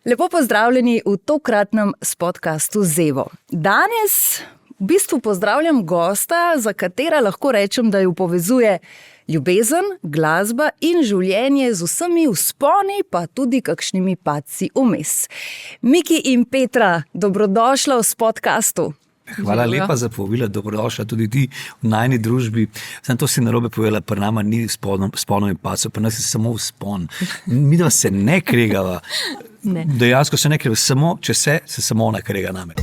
Lepo pozdravljeni v tokratnem podcastu Zevo. Danes v bistvu pozdravljam gosta, za katera lahko rečem, da jo povezuje ljubezen, glasba in življenje z vsemi vzponi, pa tudi kakšnimi padci vmes. Miki in Petra, dobrodošla v podcastu. Hvala lepa za povabilo, dobrodošla tudi ti v najni družbi. Sam to si narobe povedala, pri nama ni vzponov in padcev, pri nas je samo vzpon. Mi da se ne kregava. Ne. Dejansko se ne krega, samo če se samo ona krega name.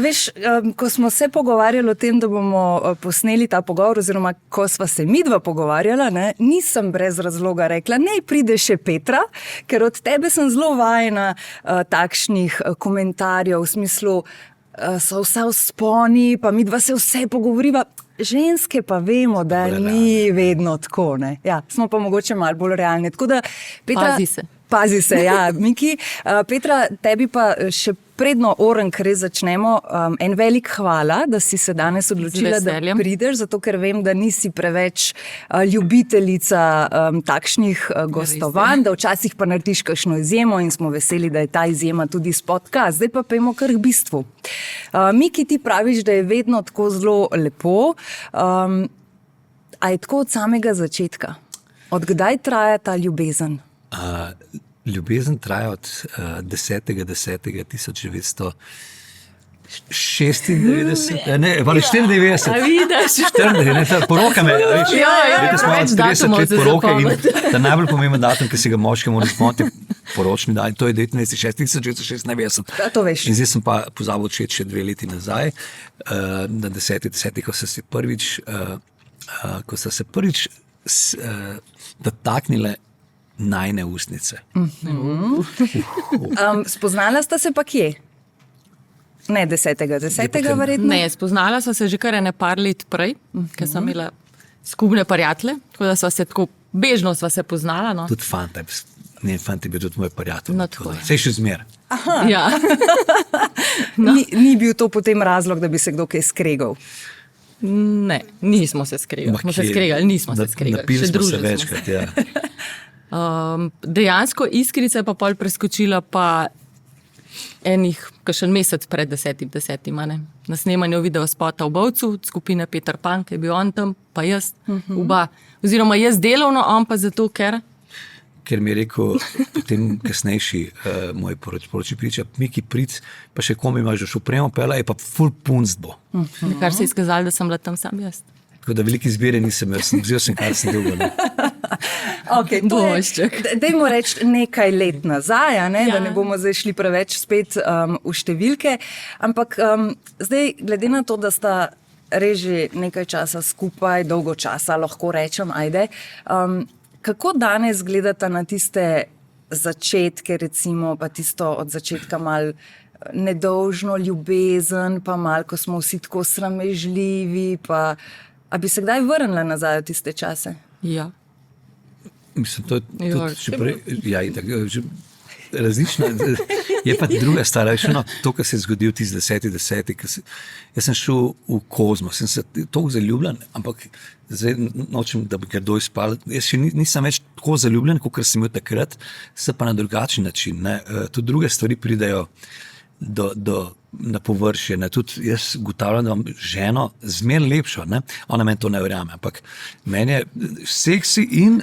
Veš, ko smo se pogovarjali o tem, da bomo posneli ta pogovor, oziroma ko sva se midva pogovarjala, nisem brez razloga rekla, naj pride še Petra, ker od tebe sem zelo vajena takšnih komentarjev, v smislu so vse vzponi, pa midva se vse pogovoriva. Ženske pa vemo, da ni vedno tako, ne? Ja, smo pa mogoče malo bolj realni. Tako da, Petra, Pazi se, ja, Miki. Petra, tebi pa še predno orenk res začnemo. En velik hvala, da si se danes odločila, da prideš, zato ker vem, da nisi preveč ljubiteljica takšnih gostovanj, da včasih pa narediš kakšno izjemo in smo veseli, da je ta izjema tudi podcast. Zdaj pa pojmo kar k bistvu. Miki, ti praviš, da je vedno tako zelo lepo. A je tako od samega začetka? Od kdaj traja ta ljubezen? Ljubezen traja od 10.10.1996, ne, ali 94. Poroka me, veš, smo 30 let poroke in ta najbolj pomemben datum, ki si ga moški mora spomniti, poročni dan, to je 1996. To veš. In zdaj sem pa pozabil odšeti še 2 leti nazaj, na 10.10., ko sta se prvič dotaknile najne ustnice. Spoznala sta se pa kje? Ne 10. verjetno? Ne, spoznala sva se že kar par let prej, ker sem imela skupne prijatelje, tako da sva se tako bežno sva se poznala. No. Tudi fant je bil tudi moj prijatelj. No, saj še zmer. Ja. No. Ni bil to potem razlog, da bi se kdo kaj skregal? Ne, nismo se skregali. Nismo se skregali. Napili smo se večkrat, ja. Dejansko iskrica je pa pol preskočila pa kakšen mesec pred 10.10. Na snemanju videospota v Bovcu, skupine Peter Pan, ki je bil on tam, pa jaz, oba. Oziroma jaz delovno, on pa zato, ker mi je rekel potem kasnejši moj poroči priča, Miki pric, pa še komi imaš že upremo pela, je pa ful punc bo. Kar se je izkazalo, da sem bila tam sam jaz. Tako da velike izbire nisem, jaz vzel sem, kar sem dolgo. Okay, dajmo reči nekaj let nazaj, da ne bomo zdaj šli preveč spet v številke, ampak zdaj, glede na to, da sta res že nekaj časa skupaj, dolgo časa, lahko rečem, kako danes gledata na tiste začetke, recimo, pa tisto od začetka malo nedolžno ljubezen, pa malo, ko smo vsi tako sramežljivi, pa a bi se kdaj vrnila nazaj v tiste čase? Ja. Mislim, to je tudi še prej, različno. Je pa druga stara, to, kar se je zgodil tisti 10.10. Jaz sem šel v kozmos, sem se toliko zaljubljen, ampak zdaj nočem, da bi kdo izpal. Jaz še nisem več tako zaljubljen, kot sem bil takrat, se pa na drugačen način. Tudi druge stvari pridejo na površje. Tudi jaz ugotavljam, da imam ženo zmer lepšo. Ona meni to ne verjame, ampak meni je seksi in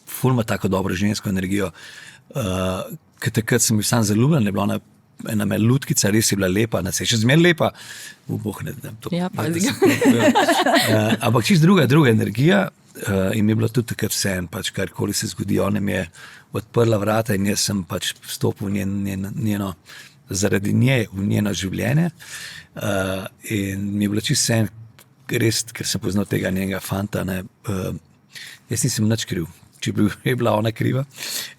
ful ima tako dobro žensko energijo. Ker takrat sem bil sam zaljubljen, je bila ena me lutkica, res je bila lepa, se je še zmer lepa. Ja, pazi ga. Ampak čist druga energija in mi je bilo tudi takrat vse, karkoli se zgodi, ona mi je odprla vrata in jaz sem vstopil v njeno zaradi nje v njeno življenje in mi je bilo čist vse, res, ker sem poznal tega njenega fanta, jaz nisem nič kriv. Če je bila ona kriva.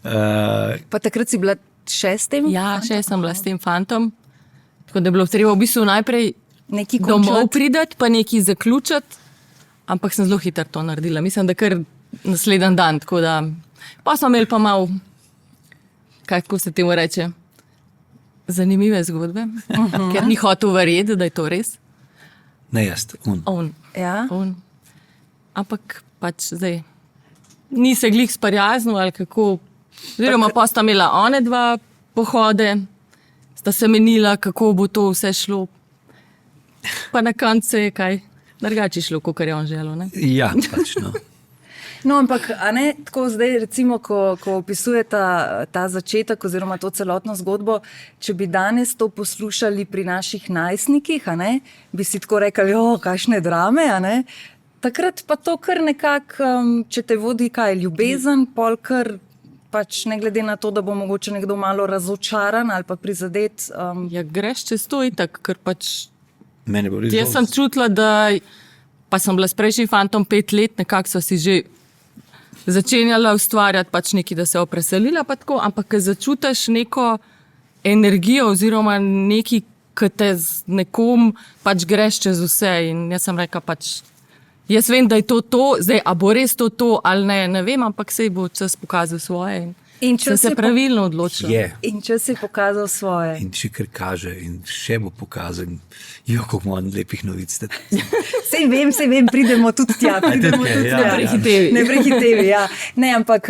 Pa takrat si bila še s tem? Ja, še sem bila s tem fantom. Tako da je bilo treba v bistvu najprej domov pridati, pa nekaj zaključiti, ampak sem zelo hitro to naredila. Mislim, da kar naslednji dan, tako da pa smo imeli pa malo, kako se temu reče, zanimive zgodbe, ker ni hotel verjeti, da je to res. Ne jaz, On. Ja. Ampak pač zdaj ni se glih sprijaznil ali kako. Oziroma pa sta imela one dva pohode, sta se menila, kako bo to vse šlo. Pa na koncu je kaj drugače šlo, kot je on želel. Ne? Ja, pač no. No, ampak, a ne, tako zdaj, recimo, ko opisuje ta začetek oziroma to celotno zgodbo, če bi danes to poslušali pri naših najstnikih, a ne, bi si tako rekli, kakšne drame, a ne, takrat pa to kar nekako, če te vodi kaj, ljubezen, pol kar pač ne glede na to, da bo mogoče nekdo malo razočaran ali pa prizadet. Ja, greš čez to itak, ker pač Mene bo res jaz sem čutila, da pa sem bila s prejšnjim fantom 5 let, nekako so si že začenjala ustvarjati pač nekaj, da se je preselila, pa tako, ampak ko začutiš neko energijo oziroma nekaj, ki te z nekom pač greš čez vse in jaz sem rekla pač, jaz vem, da je to, zdaj, a bo res to ali ne vem, ampak sej bo čas pokazal svoje in sem se pravilno odločila. Je. In čas je pokazal svoje. In še kar kaže in še bo pokazal. Kako imam lepih novic. Sej vem, pridemo tudi tja. Ne prehitevi, ja. Ne, ampak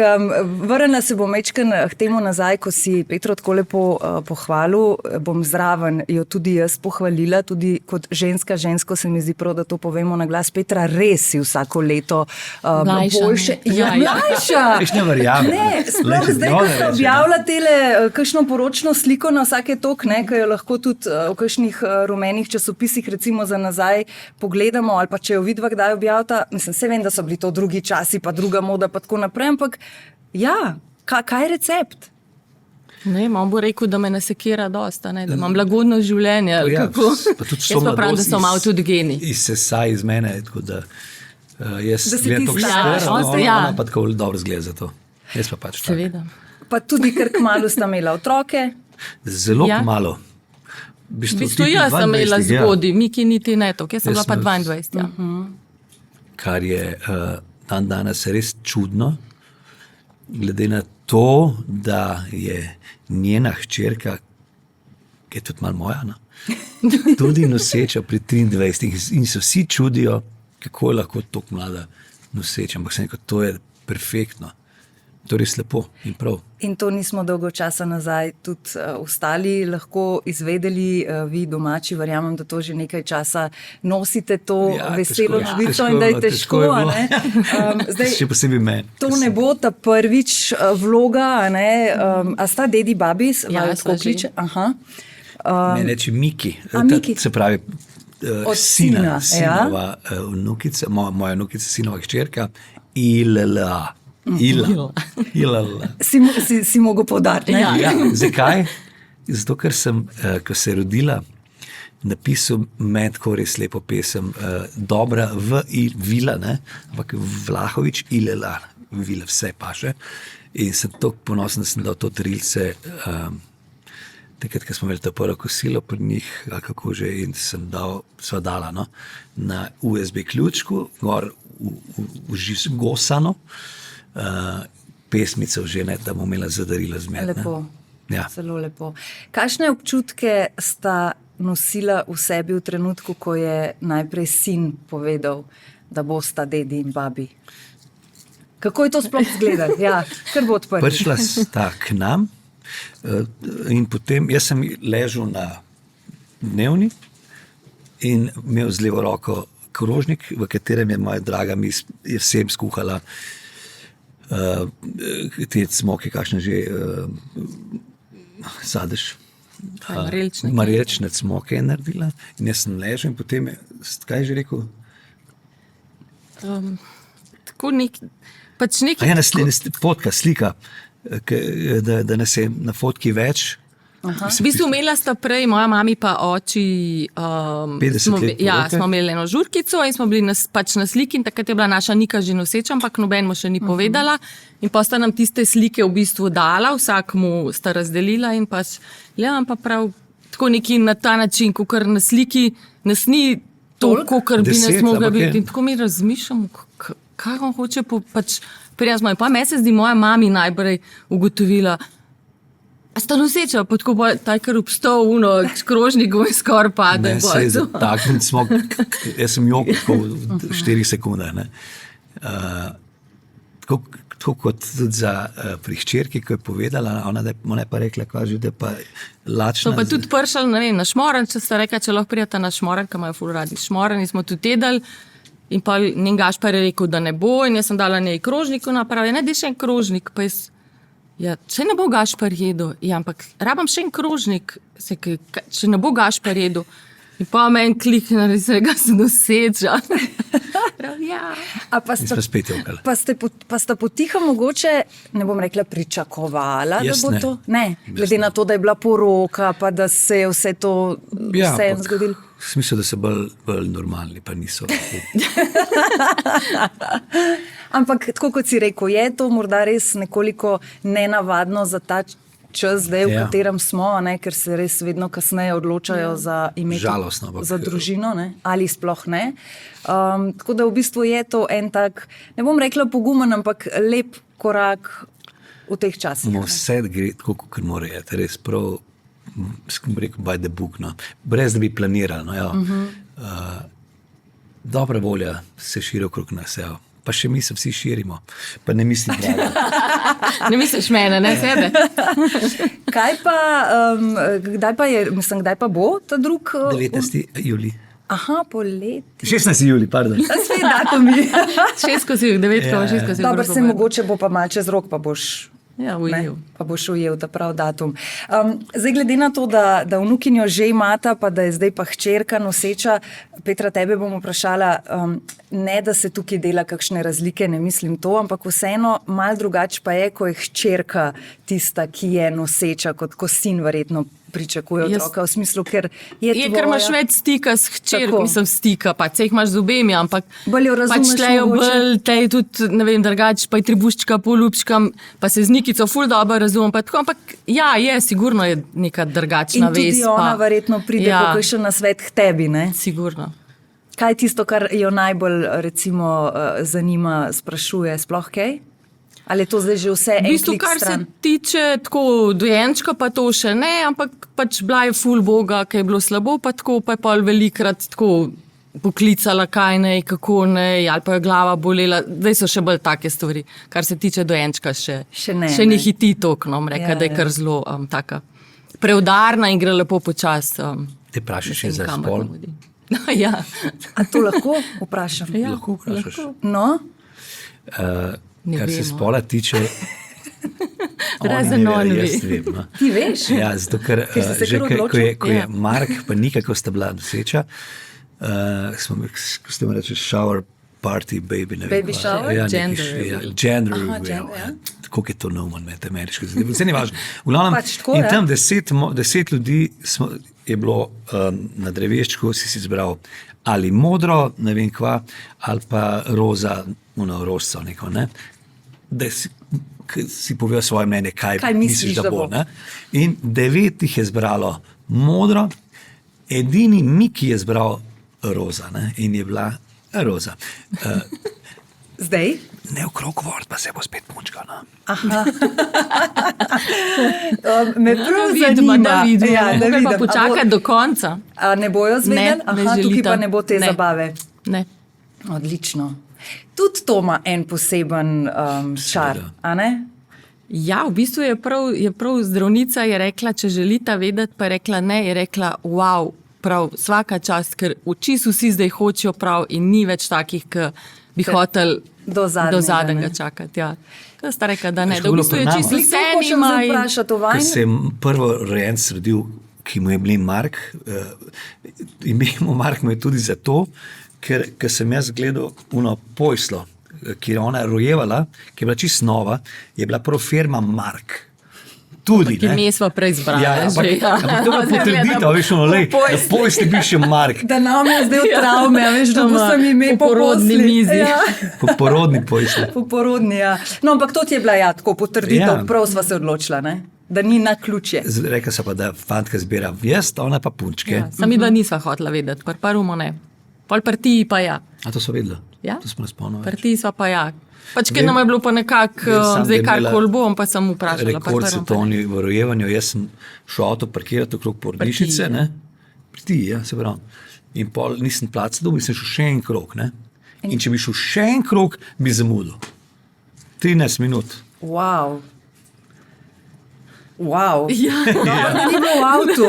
vrnila se bom mečken k temu nazaj, ko si Petro tako lepo pohvalil, bom zraven jo tudi jaz pohvalila, tudi kot žensko se mi zdi prav, da to povemo na glas. Petra, res si vsako leto boljše. Ja, mlajša. Ne verjamem. Ne, sploh zdaj, ko se objavlja tele kakšno poročno sliko na vsake tok, ki jo lahko tudi v kakšnih rumenih časopisih recimo za nazaj pogledamo, ali pa če jo vidva kdaj objavita, mislim, se vem, da so bili to drugi časi, pa druga moda, pa tako naprej, ampak ja, kaj je recept? Ne, on bo rekel, da me ne sekira dosta, da imam lagodno življenje. Ja, jaz pa pravim, da so malo tudi geni. Izsesa iz mene, tako da jaz gledam to kšter, ona pa tako dobro zgleda za to. Jaz pa pač tak. Seveda. Pa tudi, ker kmalu sta imela otroke. Zelo kmalu. V bistvu jaz sem imela zgodaj, Miki niti ne toliko, jaz sem bila pa 22. Ja. Kar je dan danes res čudno, glede na to, da je njena hčerka, ki je tudi malo moja, no? Tudi noseča pri 23 in se vsi čudijo, kako je lahko tako mlada noseča, ampak sem rekel, to je perfektno. To je res lepo in prav. In to nismo dolgo časa nazaj tudi ostali lahko izvedeli, vi domači, verjamem, da to že nekaj časa nosite to veselo novico in da je težko. Zdaj, še posebej meni. To ne bo ta prvič vloga, a sta dedi babi? Ja, tako kliče? Aha. Mene reči Miki. Miki. Se pravi, sinova ja? vnukica, moja vnukica, sinova hčerka, Ila. Si mogel poudariti. Ja. Zakaj? Zato, ker sem, ko se je rodila, napisal med tako res lepo pesem, dobra v Vila, ne? Ampak Vlahovič, Ilela, Vila, vse paše. In sem tako ponosen, da sem dal to trilce, takrat, ko smo imeli to prvo kosilo pri njih, kako že, in sem sva dala na USB ključku, gor v gosano, pesmico že, da bomo imela zadarila zmed. Lepo, ja. Zelo lepo. Kakšne občutke sta nosila v sebi v trenutku, ko je najprej sin povedal, da bosta dedi in babi? Kako je to sploh izgledalo? Ja, kar bo odprl. Prišla sta k nam in potem, jaz sem ležal na dnevni in imel z levo roko krožnik, v katerem je moja draga vsem skuhala te smoke, kakšne že sadež. Marječne smoke je naredila in jaz sem ležal in potem je, kaj je že rekel? Tako pač nekaj. Ja, fotka, slika, da nas je na fotki več. V bistvu imela sta prej, moja mami pa oči, 50 let. Ja, smo imeli eno žurkico in smo bili pač na sliki in takrat je bila naša Nika že noseča, ampak noben mu še ni povedala. In pa sta nam tiste slike v bistvu dala, vsak mu sta razdelila in pač, gledam pa prav tako neki na ta način, kakor na sliki nas ni toliko, kar bi nas mogla biti. In tako mi razmišljam, kaj on hoče pač prijazno. Pa me se zdi moja mami najprej ugotovila, A sta noseča, pa tako bo taj kar obstal uno, krožnik in skoraj pade. Ne, saj zataknili smo, jaz sem jokal tako v 4 sekunde. Ne. Tako kot tudi za pri hčerki, ko je povedala, ona je pa rekla, kaže, da je pa lačna. So pa tudi pršali, ne vem, na šmoren, če sta rekla, če lahko prijeta na šmoren, ki imajo ful radi šmoren, in smo tudi jedli. In pa njen Gašpar je rekel, da ne bo, in jaz sem dala njej krožniku napravi, ne, dej še en krožnik, pa jaz, ja, če ne bo Gašpar jedel, ja, ampak rabam še en krožnik, če ne bo Gašpar jedel. In pa me en klik na resega se noseča. Ja. A pa In smo spet jokali. pa sta potiha mogoče, ne bom rekla pričakovala, Jaz da bo ne. to? Ne, glede na to, da je bila poroka, pa da se je vse to vseeno zgodilo. Smisel, da so bolj normalni, pa niso. Ampak tako kot si rekel, je to morda res nekoliko nenavadno za ta čas, zdaj, v katerem smo, ne, ker se res vedno kasneje odločajo za imeti Žalostno, ampak za družino, ne, ali sploh ne. Tako da v bistvu je to en tak, ne bom rekla pogumen, ampak lep korak v teh časih. Vse gre tako, kot mora je, res prav, skom rekel, by the book, no. Brez da bi planirali. No, ja. Dobra volja se širi okrog nas, ja. Pa še mi se vsi širimo, pa ne mislim drago. Ne misliš mene, ne sebe? Kaj pa, kdaj pa je, mislim, kdaj pa bo ta drug? 19. julij. Aha, poleti. 16. julij, pardon. Svet datumi. 6/9, Dobro, se mogoče bo pa mal čez rok, pa boš... Ja, Ne, ujel. pa boš ujel ta prav datum. Zdaj, glede na to, da vnukinjo že imata, pa da je zdaj pa hčerka noseča, Petra, tebe bom vprašala, ne da se tukaj dela kakšne razlike, ne mislim to, ampak vseeno mal drugače pa je, ko je hčerka tista, ki je noseča, kot ko sin verjetno pričakuje otroka, v smislu, ker je tvoja... ker imaš več stika s hčerko, Tako. mislim stika, pa se jih imaš z obemi, ampak Bolj jo razumeš pač tlejo mogoče. bolj, tej tudi, ne vem, drugače, pa je tribuščka, polubčka, pa se z Nikico ful dobro razumem, pa tako, ampak ja, je, sigurno je neka drugačna In tudi vez. ona pa, verjetno pride ja, po kakšen nasvet k tebi, ne? Sigurno. Kaj je tisto, kar jo najbolj recimo zanima, sprašuje, sploh kaj? Ali je to zdaj že vse V en bistvu, klik kar stran? se tiče tako dojenčka, pa to še ne, ampak pač bila je ful boga, kaj je bilo slabo, pa tako pa je pol velikrat tako poklicala, kaj ne, kako ne, ali pa je glava bolela. Zdaj so še bolj take stvari. Kar se tiče dojenčka, Še ne, še ne. ne hiti toliko, no, reka, Ja, da je ja. kar zelo taka preudarna in gre lepo počas. Te vprašaš še za spol? No, ja. A to lahko vprašam? Ja, Lahko vprašaš. No, Ne Kar se vemo. spola tiče... Razen on ve. Jaz vem, no. ti veš? Ja, zato ker Ker si se že kar ko je Ja. Mark, pa Nika, ko sta bila noseča, ko ste mi reči shower party, baby, ne vem. Baby kva. shower? Ja, Gender neki, gender Aha, reveal, gender, ja. ja. Tako je to neumen, med ameriško zadeve. Vse ni važno. V glavnem, Pač tako, in ja. tam 10 ljudi je bilo na dreveščku, si izbral ali modro, ne vem kva, ali pa roza, rožco neko, ne. Da si povedal svoje mnenje, kaj misliš, da bo. Ne? In 9 jih je zbralo modro, edini Miki je zbral roza, ne? In je bila roza. Zdaj? Ne okrog vrt, pa se bo spet punčka. No? Aha. Me prav Vidimo, zanima. da vidimo. Ja, da Mogli vidim. pa počakati do konca. A ne bojo zvedeli? Ne Aha, tukaj želita. pa ne bo te Ne. zabave. Ne. Odlično. Tudi to ima en poseben čar, Seveda. a ne? Ja, v bistvu je prav zdravnica je rekla, če želita vedeti, pa je rekla ne, je rekla, wow, prav, svaka čast, ker čisto vsi zdaj hočejo prav in ni več takih, ki bi hoteli Do zadnjega, ne. čakati. Ja. Da sta rekla, da ne, Veš, da v kako bistvu je bilo pri čisto nama? To vse hočem nima. zdaj In... vprašati o Ko vajni. se je prvo rojenc rodil, ki mu je bil Mark, ime Mark mu je tudi zato, ker sem jaz gledal uno pojslo, ki je ona rojevala, ki je bila čisto nova, je bila prav firma Mark. Tudi, Ki mi smo prej zbrali. Ja, ampak, ampak to je potrditev, veš, pojst je bil še Mark, Da nam je zdaj v travme, a veš, da bo sem ime Po porodni mizi. Ja. porodni pojslo. Po porodni, ja. No, ampak to ti je bila ja, tako potrditev, Ja. prav sva se odločila, ne? Da ni na ključje. Rekla so pa, da fantka zbira vjest, ona pa punčke. Ja, sami da nisva hotela vedeti, prvo ne. Pol partiji pa ja. A to so vedela? Ja? To smo nas spomnili. Parti sva pa ja. Pač, ker Vem- nam je bilo pa nekako, vem samo, da zdaj je kar imela koli bom, pa sem vprašala. pa Rekord prvo, svetovni v rojevanju. Jaz sem šel avto parkirati okrog porodnišnice, Pri ti, ne? Pri ti, ja, se pravi. In pol nisem plac dobil, sem šel še en krog, ne? In če bi šel še en krog, bi zamudil. 13 minut. Wow. Wow. Ja. Ni bilo v avtu.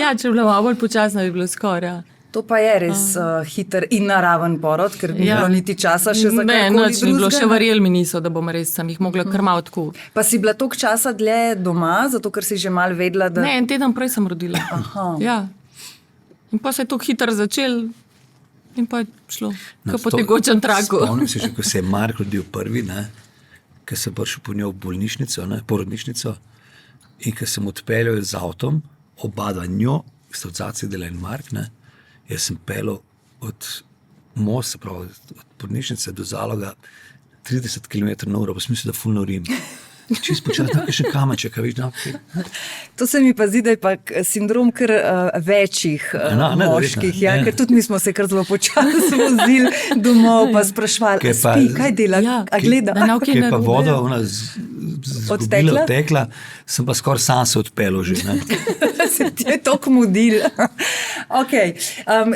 Ja, če bi bilo malo bolj počasno, bi bilo skoraj. Ja. To pa je res hiter in naraven porod, ker ni Ja. bilo niti časa še za Ne, karkoli nič ni bilo, še drugega. verjeli mi niso, da bom res sem jih mogla kar malo tako. Pa si bila toliko časa dlje doma, zato ker si že mal vedela, da... Ne, en teden prej sem rodila. Aha. Ja. In pa se je to hitro začel in pa je šlo, kot po to- tekočem traku. Spomnim se še, ko se je Mark rodil prvi, ne? Ko sem prišel po njo v bolnišnico, ne? Porodnišnico, in ko sem odpeljal z avtom, oba dva njo, sta od zadaj sedela in Mark, ne? Jaz sem peljal od mosta, pravi, od porodnišnice do Zaloga 30 km/h, pa sem mislil, da ful norim. Čisto počasi, tako še kamenček, a veš, da. To se mi pa zdi, da je pa sindrom kar večjih moških, ja, ker tudi mi smo se kar zelo počasi vozili domov, pa sprašvali, Kaj pa- spi, kaj dela, Ja, a gleda. da ne- Ker je pa narobe. voda Odtekla? odtekla, sem pa skoraj sam se odpeljal že. Ne? Se ti je to kmudil. Okay.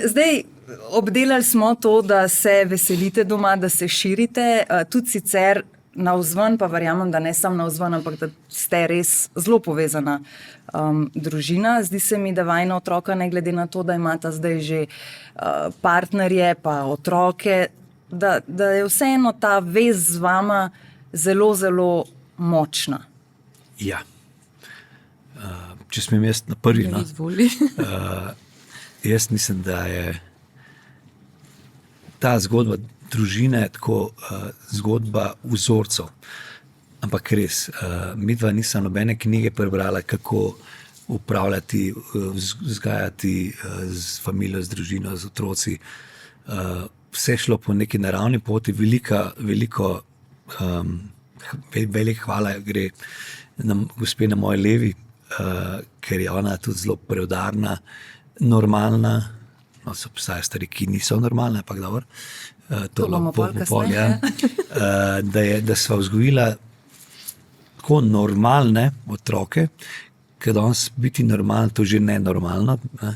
Zdaj, obdelali smo to, da se veselite doma, da se širite, tudi sicer navzven, pa verjamem, da ne samo navzven, ampak da ste res zelo povezana družina. Zdi se mi, da vajna otroka, ne glede na to, da imata zdaj že partnerje, pa otroke, da je vseeno ta vez z vama zelo, zelo močna. Ja. Če smem jaz na prvi, no? Izvoli. Jaz mislim, da je ta zgodba družine tako zgodba vzorcev. Ampak res, midva nisem nobene knjige prebrala, kako upravljati, vzgajati z familijo, z družino, z otroci. Vse šlo po neki naravni poti, velik hvala gre gospe na moji levi, ker je ona tudi zelo preudarna, normalna. No, so obstajajo stvari, ki niso normalne, ampak dobro. To bomo pol kasneje. Da sva vzgojila tako normalne otroke, ker danes biti normalen, to že ne normalno, ne?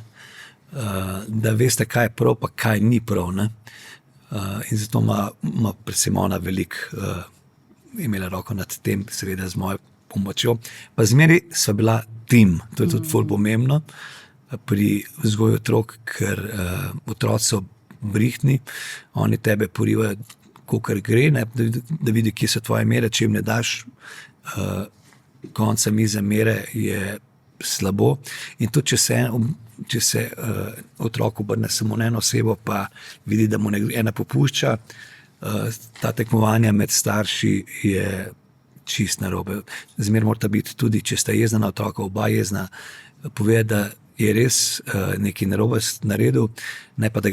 Da veste, kaj je prav, pa kaj ni prav. Ne? In zato ima predvsem ona veliko imela roko nad tem, seveda z mojo pomočjo. Pa zmeraj sva bila tim, to je tudi ful pomembno pri vzgoju otrok, ker otroci so brihtni, oni tebe porivajo, kakor gre, ne, da vidi, kje so tvoje mere, če jim ne daš konca mize mere, je slabo. In tudi, če se otrok obrne samo na eno osebo, pa vidi, da mu ena popušča, ta tekmovanja med starši je čist narobe. Zmer morata biti tudi, če sta jezna na otroka, oba jezna, pove, da je res nekaj narobe naredil, ne pa, da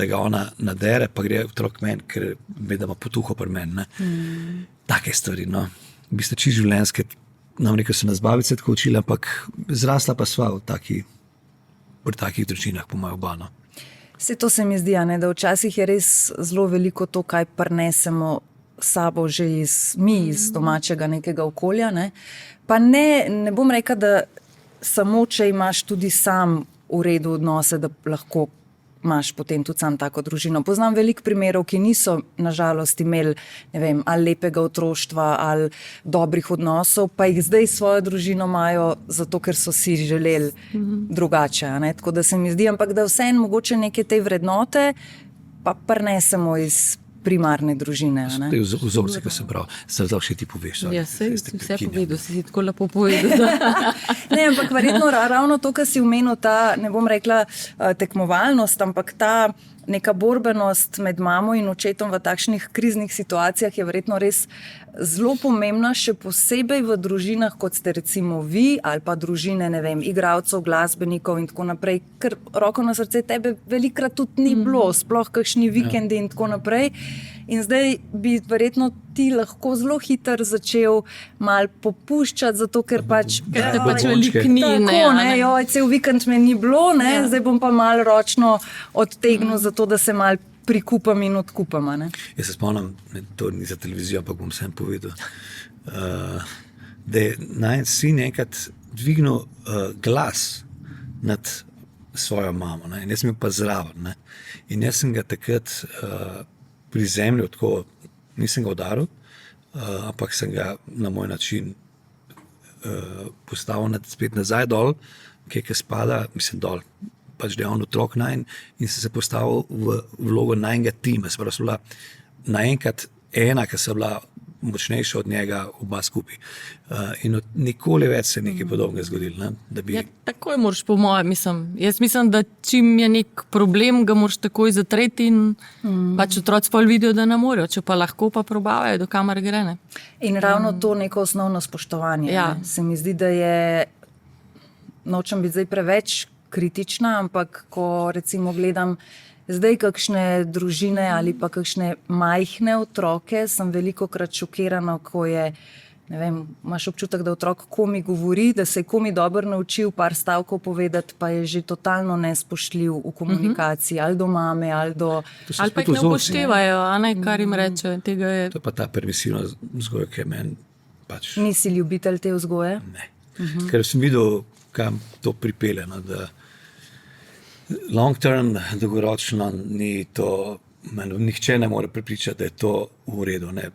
ga ona nadere, pa gre otrok meni, ker ve, da ima potuho pri meni. Take stvari, no. V bistvu čisto življenjske, nam rekel, so nas babice tako učili, ampak zrasla pa sva pri takih družinah, po mojem oba, no. Vse to se mi zdi, ne, da včasih je res zelo veliko to, kaj prinesemo sabo že iz domačega nekega okolja. Ne. Pa ne bom rekla, da samo, če imaš tudi sam v redu odnose, da lahko imaš potem tudi sam tako družino. Poznam veliko primerov, ki niso nažalost imeli, ne vem, ali lepega otroštva, ali dobrih odnosov, pa jih zdaj svojo družino imajo zato, ker so si želeli drugače. Ne? Tako da se mi zdi, ampak da vseeno mogoče neke te vrednote pa prinesemo iz primarne družine. a ne? Te vzorce, ki sem prav, se zdaj še ti poveš. Ja, vse povedal, si tako lepo povedal. Ne, ampak verjetno ravno to, kar si omenil, ta, ne bom rekla tekmovalnost, ampak ta neka borbenost med mamo in očetom v takšnih kriznih situacijah je verjetno res zelo pomembna, še posebej v družinah, kot ste recimo vi, ali pa družine, ne vem, igralcev, glasbenikov in tako naprej, ker roko na srce tebe velikrat tudi ni bilo, sploh kakšni vikendi in tako naprej. In zdaj bi verjetno ti lahko zelo hitro začel mal popuščati, zato ker pač... Ker te pač veliko ni, Tako, joj, cel vikend me ni bilo, zdaj bom pa mal ročno odtegnil, zato da se mal prikupam in odkupam. a Ne? Jaz se spomnim, to ni za televizijo, ampak bom sem povedal, da je najin sin enkrat dvignil glas nad svojo mamo, ne? In jaz sem bil pa zraven. Ne? In jaz sem ga takrat prizemljal, tako nisem ga udaril, ampak sem ga na moj način postavil spet nazaj dol, ki spada, mislim dol, pač da je on otrok najn, in sem se postavil v vlogo najnega tima. Se pravi, so bila naenkrat ena, ki so bila močnejša od njega, oba skupaj. In nikoli več se nekaj podobnega zgodilo. Ne? Da bi... Ja, takoj moraš, po mojem, jaz mislim, da čim je nek problem, ga moraš takoj zatreti in pač otroci pol vidijo, da ne morejo, če pa lahko pa probavajo, do kamor gre. Ne? In ravno to neko osnovno spoštovanje. Ja. Ne? Se mi zdi, da je, nočem biti zdaj preveč kritična, ampak ko recimo gledam zdaj kakšne družine ali pa kakšne majhne otroke, sem velikokrat šokirana, ko je, ne vem, imaš občutek, da otrok komi govori, da se je komi dobro naučil par stavkov povedati, pa je že totalno nespoštljiv v komunikaciji, ali do mame, ali do... Ali pa jih ne upoštevajo, a ne, kar jim reče. Tega je... To je pa ta permisivna vzgoja, ki je meni pač... Nisi ljubitelj te vzgoje? Ne. Ker sem videl, kam to pripelje, no, da long term, dolgoročno ni to, nihče ne more prepričati, da je to v redu. Ne.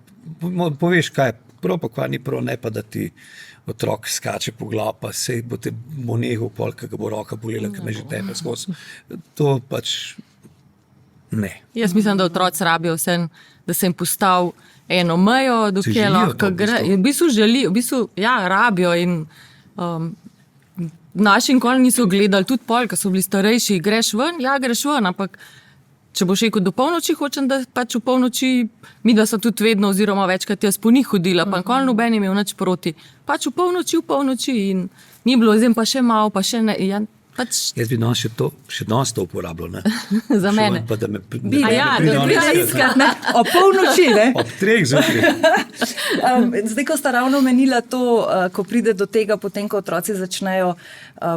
Poveš, kaj je prav, pa kaj ni prav, ne pa da ti otrok skače po glavu, pa se bo te nehal pol, ki ga bo roka bolela, ki me že tepe skozi. To pač ne. Jaz mislim, da otroci rabijo vse, da se jim postavi eno mejo, dokaj lahko gre. V bistvu želijo, ja, rabijo in naši nikoli niso gledali, tudi pol, ko so bili starejši, greš ven, ja, greš ven, ampak če boš rekel do polnoči, hočem, da pač v polnoči, midva so tudi vedno, oziroma večkrat jaz po njih hodila, pa nikoli noben je imel nič proti. Pač v polnoči in ni bilo, zdaj pa še malo, pa še ne, ja, pač... Jaz bi danes še danes to uporabljal, ne? Za mene. Pa, da me O polnoči, ne? Ob 3 zjutraj. Zdaj, ko sta ravno omenila to, ko pride do tega, potem, ko otroci začnejo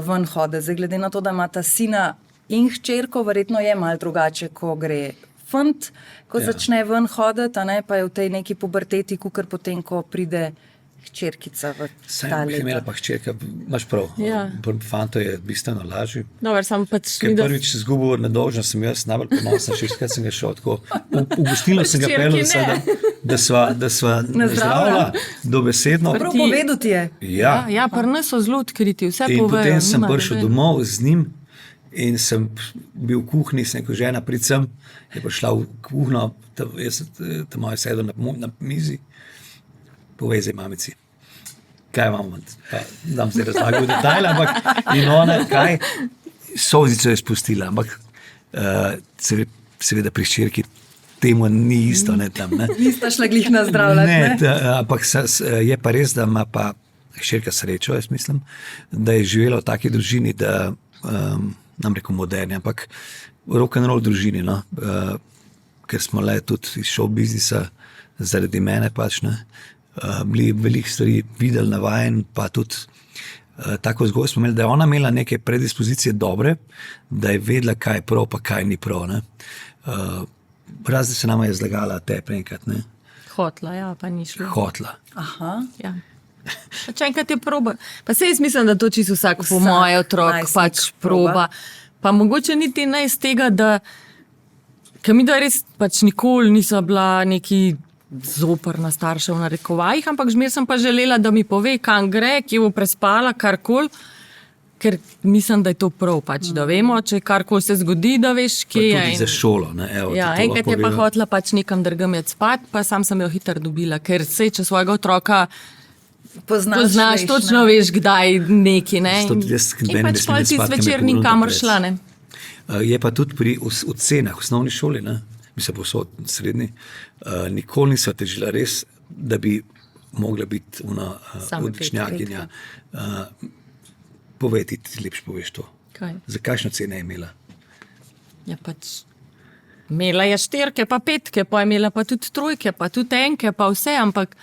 ven hoditi. Zdaj, glede na to, da imata sina in hčerko, verjetno je malo drugače, ko gre fant, ko začne ven hoditi, a ne, pa je v tej neki puberteti, kukor potem, ko pride hčerkica v ta Sam bi imela leta. pa hčerka, imaš prav. Ja. Fanto je bistveno lažji. Dobar, sam pač... Ker prvič zgubil nedolžno sem jaz, najbolj ponosen, šestkrat sem ga šel tako. V gostilno sem ga peljal, da sva nazdravila, dobesedno. Prav povedal ti je. Ja. Ja, pri nas so zelo odkriti, vse In povejo. potem sem nima prišel noben- domov z njim in sem bil v kuhinji, sem rekel, žena pridem, je prišla v kuhno, jaz sem tam malo sedel na mizi, povej zdaj mamici, kaj imamo, pa dam se razlagal v detajle, ampak in ona, kaj, solzico je spustila, ampak seveda pri hčerki temu ni isto, ne tam, ne. Nista šla glih nazdravljati, ne? Ampak je pa res, da ima pa hčerka srečo, jaz mislim, da je živela v taki družini, da nam rekel moderni, ampak rock and roll družini, no, ker smo le tudi iz show biznisa, zaradi mene pač, ne, bili veliko stvari videli, navajen, pa tudi tako vzgojo smo imeli, da je ona imela neke predispozicije dobre, da je vedela, kaj je prav, pa kaj ni prav, ne. Razen se nama je zlagala tepe enkrat, ne. Hotla, ja, pa ni šlo. Hotla. Aha. Ja. Pa če enkrat je proba. Pa sej jaz mislim, da to čisto vsak po moje otrok najstnik pač proba. Pa mogoče niti ne iz tega, da ker mi da res pač nikoli niso bila neki zoprna starša v narekovajih, ampak žmer sem pa želela, da mi pove, kam gre, kje bo prespala, karkoli, ker mislim, da je to prav pač, da vemo, če karkoli se zgodi, da veš, kje je. Tudi za šolo, ne, evo. Ja, enkrat je pa hotela pač nekam drugam jet spat, pa sam sem jo hitro dobila, ker sej, če svojega otroka poznaš, veš, točno veš, kdaj neki, ne. In pač pol ti zvečer nikamor šla, ne. Je pa tudi pri ocenah v osnovni šoli, ne, mislim posod srednji, nikoli nisva težila res, da bi mogla biti ona odličnjakinja. Povej ti lepš poveš to. Kaj? Za kakšno cene je imela? Ja, pač imela je 4, pa 5, pa je imela pa tudi 3, pa tudi 1, pa vse, ampak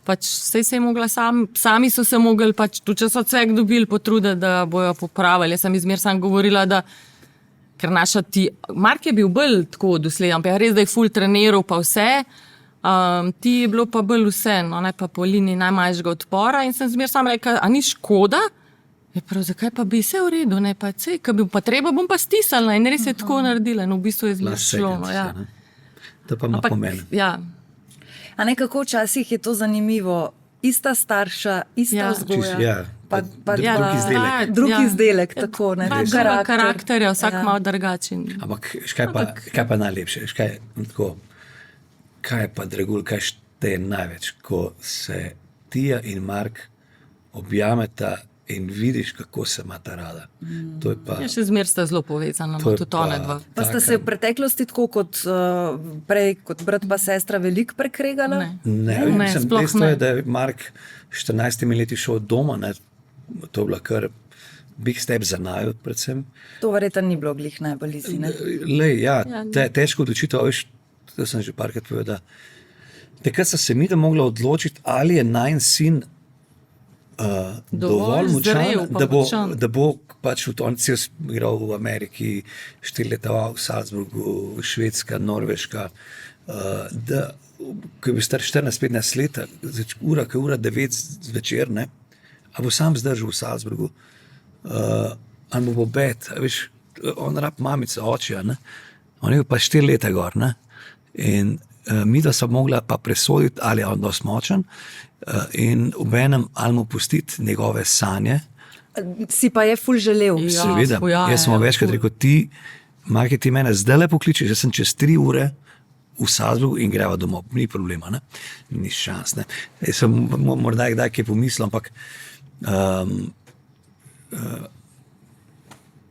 pač sej se je mogla sami so se mogli, pač tudi če so cvek dobili, potruditi, da bojo popravili. Jaz sem izmer sam govorila, da ker Mark je bil bolj tako dosleden, pa je res, da je ful treniral pa vse, ti je bilo pa bolj vse, no, ne pa po liniji najmanjšega odpora in sem zmer sam rekel, a ni škoda? Je prav, zakaj pa bi se v redu, ne pa cej, ko bi pa treba, bom pa stisnila in res je tako naredila in v bistvu je zmer šlo. No, ja. To pa ima pomen. Ja. A nekako včasih je to zanimivo, ista starša, ista vzgoja. Drug izdelek. Drug izdelek, tako, ne, karakterja, vsak malo drugačen. Ampak kaj pa najlepše, kaj je pa dragulj, kaj šteje največ, ko se Tija in Mark objameta in vidiš, kako se imata rada. To je pa... Še zmer sta zelo povezana, tudi one dva. Pa sta se v preteklosti tako kot prej, kot brat pa sestra veliko prekregala? Ne, dejstvo je, da je Mark 14 leti šel od doma, ne, to je bila kar big step za naju, predvsem. To verjetno ni bilo glih najbolj izi, ne? Težko odločitev, veš, to sem že parkrat povedal. Takrat sta se mi da mogla odločiti, ali je najin sin dovolj močan, da bo pač on cel igral v Ameriki, 4 leta v Salzburgu, Švedska, Norveška, da ko je bil star 14-15 let, ura 9 zvečer, ne, a bo sam zdržal v Salzburgu, ali bo bed, veš, on rab mamica, očija, ne, on je pa 4 leta gor, ne, in mi da so mogla pa presoditi, ali je on dosti močan, in obenem ali mu pustiti njegove sanje. Si pa je ful želel. Seveda, jaz sem večkrat rekel, Mark, ti mene zdaj pokličeš, jaz sem čez 3 ure v Salzburgu in greva domov, ni problema, ne? Ni šans, ne? Jaz sem morda kdaj kaj pomislil, ampak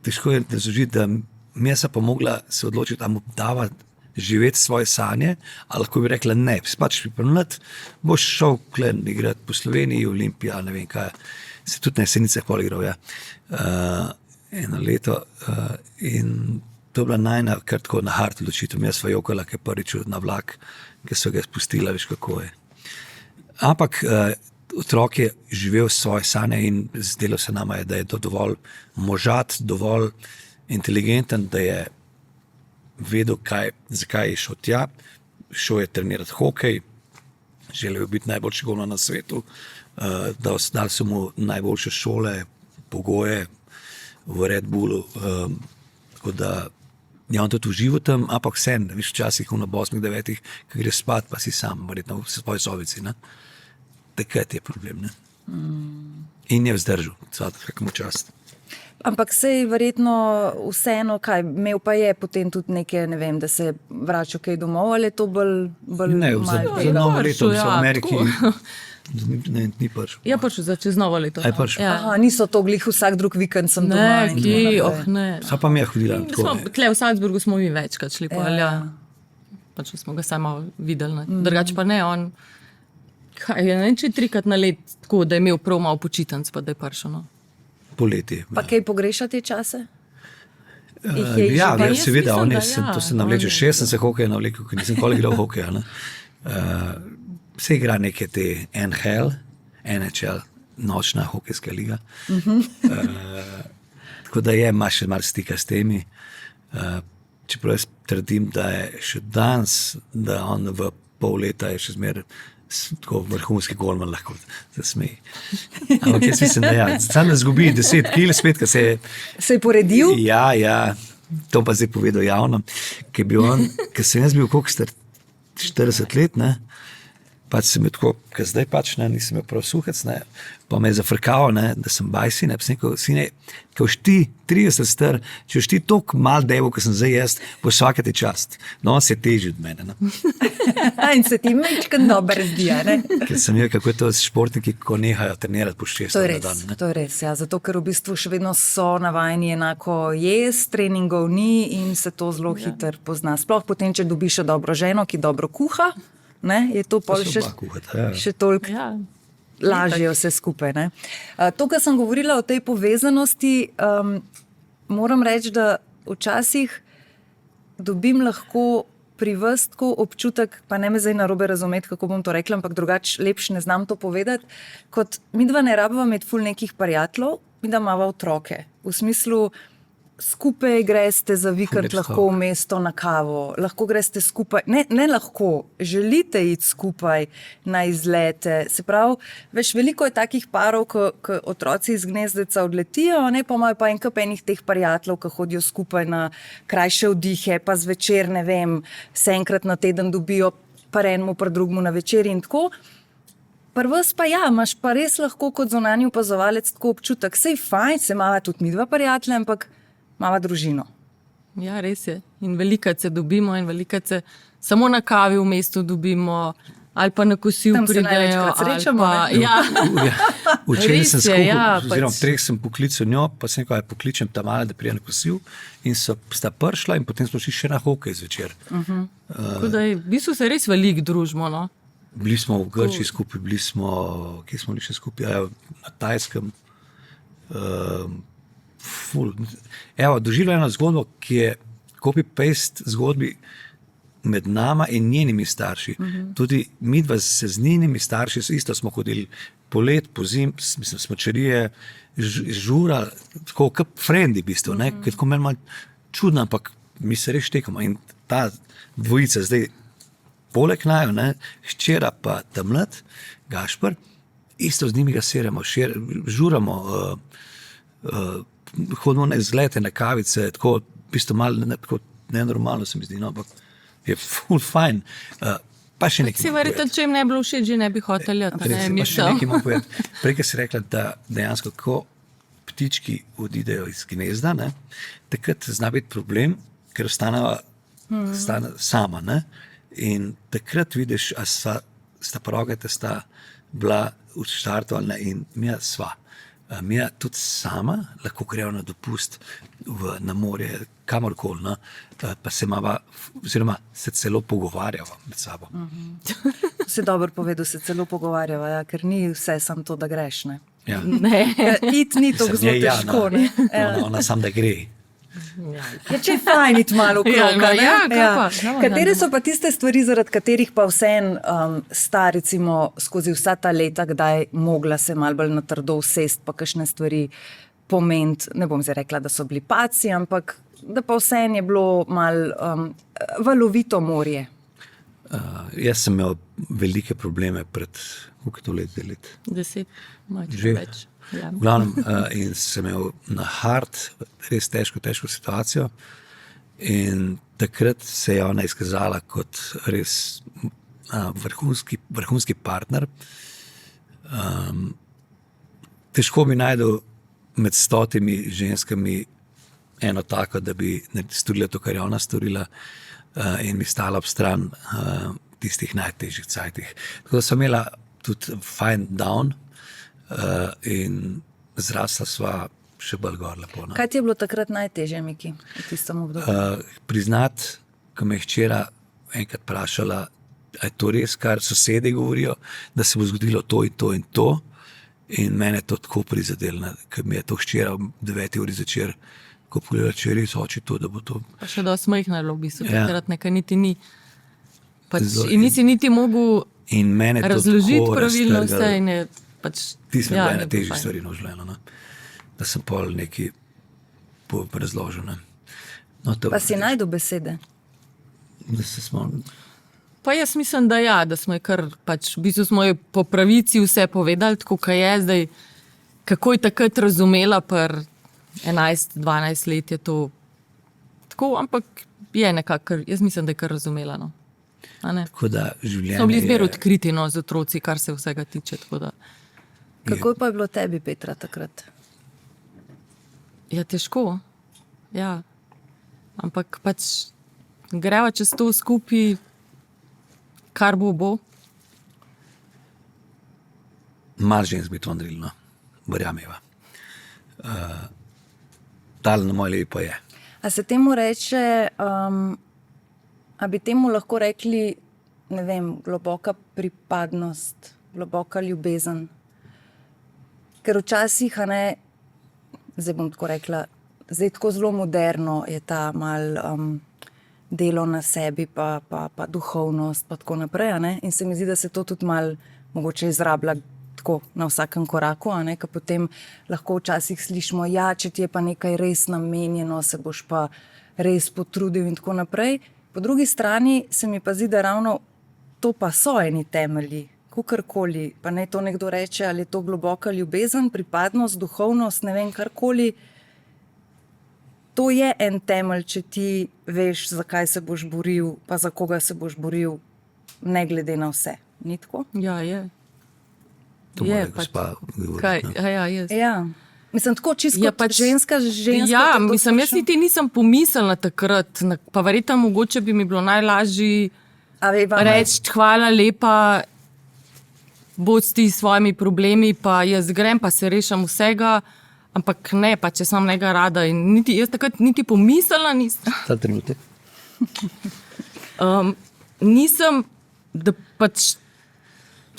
težko je razložiti, da mi se pa mogla se odločiti, ali mu dava živeti svoje sanje, ali lahko bi rekla ne, pač pripravljati, boš šel igrati po Sloveniji, Olimpija, ne vem kaj, se tudi na Jesenicah pol igral, ja. Eno leto in to je bila najna kar tako na hard odločitev, jaz sva jokala, ki je prvič na vlak, ki so ga spustila, veš kako je. Ampak otrok je živel svoje sanje in zdelo se nama je, da je to dovolj možat, dovolj inteligenten, da je vedel, zakaj je šel tja, šel je trenirati hokej, želel je biti najboljši golman na svetu, dali so mu najboljše šole, pogoje v Red Bullu, tako da je on tudi užival tam, ampak vsem, veš, včasih v 8-9, ko greš spat, pa si sam, verjetno v svoji sobici, ne? Takrat je problem, ne? In je vzdržal, kakmu čast. Ampak sej verjetno vseeno, kaj, imel pa je potem tudi neke, ne vem, da se je vračal kaj domov, ali je to bolj ne, za novo leto v Ameriki ni prišel. Je prišel za čez novo leto. Aha, niso to glih vsak drug vikend sem doma. Ne. Saj pa mi je hodila. Tle v Salzburgu smo mi večkrat šli, pač smo ga samo videli. Drugače pa ne, on, ne, če 3-krat na let, tako da je imel prav malo počitnic, pa da je prišel, no. Poleti. Pa kaj pogreša te čase? Seveda, to se navleče. Še sem se hokeja navlekel, ker nisem nikoli igral hokeja. Se igra neke te NHL, nočna hokejska liga. Tako da imaš še malo stika s temi. Čeprav jaz trdim, da je še danes, da on v pol leta je še zmer tako vrhunski golman lahko zasmeji. Ampak jaz mislim, da sam ne zgubi 10 kil spet, ko se je poredil? Ja, to pa zdaj povedal javno, ker sem jaz bil koliko star 40 let, ne, pač sem bil tako, ker zdaj pač ne, nisem bil prav suhec, ne, pa me je zafrkal, ne, da sem bajsi, ne, pa sem rekel, sine, ko boš ti 30 star, če boš ti toliko mal devo, ko sem zdaj jaz, boš vsake ti čast. No, on se je težji od mene, ne. In se ti mečkaj dober zdi, ne? Ker sem jaz, kako je to s športniki, ko nehajo trenirati po 6 na dan. To je res, ja, zato ker v bistvu še vedno so navajeni enako jest, treningov ni in se to zelo hitro pozna. Sploh potem, če dobiš dobro ženo, ki dobro kuha, ne, je to pol še toliko lažje vse skupaj. Ne. To, kar sem govorila o tej povezanosti, moram reči, da včasih dobim lahko pri vas tako občutek, pa ne me zdaj narobe razumeti, kako bom to rekla, ampak drugače lepše ne znam to povedati, kot midva ne rabava imeti ful nekih prijateljev, midva imava otroke. V smislu, skupaj greste za vikend lep lahko stavek. v mesto na kavo, lahko greste skupaj, ne lahko, želite iti skupaj na izlete. Se pravi, veš, veliko je takih parov, ko otroci iz gnezdeca odletijo, ne, pa imajo pa enih teh prijateljev, ki hodijo skupaj na krajše vdihe, pa zvečer, ne vem, se enkrat na teden dobijo, pa enemu, pa drugemu na večer in tako. Prvs pa ja, imaš pa res lahko kot zunanji opazovalec tako občutek, sej fajn, se imava tudi midva prijatelja, ampak imava družino. Ja, res je. In velikokrat se dobimo, in velikokrat se samo na kavi v mestu dobimo, ali pa na kosil Tam se pridejo. največkrat srečamo, ali pa, ne? ja, Včeraj Res sem je, skupaj, ja, oziroma pač. 3 sem poklical njo, pa sem rekel, pokličem ta mala, da prije na kosil in sta prišla in potem smo šli še na hokej zvečer. tako da je, v bistvu se res veliko družimo. No? Bili smo v Grčiji skupaj, bili smo, kje smo bili še skupaj, na Tajskem. Evo, doživljam eno zgodbo, ki je copy-paste zgodbi med nama in njenimi starši. Tudi midva se z njenimi starši, isto smo hodili polet, po zim, mislim, smočarije, žura, tako kot frendi v bistvu, ne, ker tako meni malo čudno, ampak mi se res štekamo. In ta dvojica zdaj, poleg naju, ne, hčera pa ta mlad, Gašper, isto z njimi ga seremo, žuramo, hodimo na izlete, na kavice, tako v bistvu malo nenormalno se mi zdi, no, ampak je full fajn. Pa še nekaj. Si verjetno, če jim ne bi bilo všeč, že ne bi hoteli. Pa še nekaj moram povedati. Prej, ko si rekla, da dejansko, ko ptički odidejo iz gnezda, ne, takrat zna biti problem, ker ostane sama. Ne, in takrat vidiš, a sta progata, sta bila v štartu ali ne, in mi sva. Mi tudi sama lahko gremo na dopust na morje, kamorkoli, no, pa se imava, oziroma se celo pogovarjava med sabo. Se dobro povedal, se celo pogovarjava, ja, ker ni vse samo to, da greš. Ne? Ja. Ne. Iti ni tako zelo težko. Ne? Ona sam da gre. Ja, če je fajn iti malo v Ja, krog. no, ja, kaj pa, no, Katere no. so pa tiste stvari, zaradi katerih pa vseeno sta recimo skozi vsa ta leta, kdaj mogla se malo bolj na trdo usest, pa kakšne stvari pomeniti, ne bom zdaj rekla, da so bili paci, ampak da pa vseeno je bilo malo valovito morje. Jaz sem imel velike probleme pred, koliko je to let? 10, malo Že. več. Ja. V glavnem, in sem imel na hard, res težko situacijo. In takrat se je ona izkazala kot res vrhunski partner. Težko bi najdel med 100 ženskami eno tako, da bi storila to, kar je ona storila, in mi stala ob stran tistih najtežjih cajtih. Tako da sem imela tudi fine down, in zrasla sva še bolj gor lepo. No. Kaj ti je bilo takrat najtežje, Miki, v tistem obdobju? Priznati, ko me je hčera enkrat vprašala, a je to res, kar sosedi govorijo, da se bo zgodilo to in to in to, in mene to tako prizadelo, ker mi je to hčera ob 9 uri zvečer, ko pogledala, če je res oči to, da bo to. Pa še dosti majhna v bistvu, Ja. takrat nekaj niti ni. Pač, Zelo- in nisi niti mogel In mene to razložiti tako pravilno raztrgalo. vse. In je pač, Ti smo bile je ena bilo težjih fajn. stvari v življenju, no? Da sem pol nekaj razložil. Ne? No, to, Pa si najdu besede. da se smo, Pa jaz mislim, da ja, da smo jo kar, pač v bistvu smo jo po pravici vse povedali, tako kot je zdaj, kako je takrat razumela, per 11-12 let je to tako, ampak je nekako, jaz mislim, da je kar razumela. No. A ne? tako da življenje Smo bili zmer je- odkriti no, z otroci, kar se vsega tiče. tako da. Kako pa je bilo tebi, Petra, takrat? Ja, težko. Ja. Ampak pač greva čez to skupaj, kar bo. Malo žensk bi to naredilo, no. Verjameva. Tal na moj levi pa je. A se temu reče, a bi temu lahko rekli, ne vem, globoka pripadnost, globoka ljubezen? Ker včasih, a ne, zdaj bom tako rekla, zdaj tako zelo moderno je ta mal delo na sebi, pa duhovnost, pa tako naprej, a ne? In se mi zdi, da se to tudi mal mogoče izrablja tako na vsakem koraku, a ne, ker potem lahko včasih slišimo, ja, če ti je pa nekaj res namenjeno, se boš pa res potrudil in tako naprej. Po drugi strani se mi pa zdi, da ravno to pa so eni temelji, kakorkoli, pa naj to nekdo reče, ali je to globoka ljubezen, pripadnost, duhovnost, ne vem, karkoli. To je en temelj, če ti veš, zakaj se boš boril, pa za koga se boš boril, ne glede na vse. Ni tako? Ja, je. To Je, mora pač- gospa govoriti. Kaj, ne. ja, jaz. Ja. Mislim, tako čisto Ja, pač ženska. Ja, te to mislim, jaz sprašujem. niti nisem pomislila takrat, pa verjetno mogoče bi mi bilo najlažje A veva, reči hvala lepa, bodi ti s svojimi problemi, pa jaz grem, pa se rešam vsega, ampak ne, pa če sem njega rada in niti, jaz takrat niti pomislila nisem. Ta trenutek. Nisem, da pač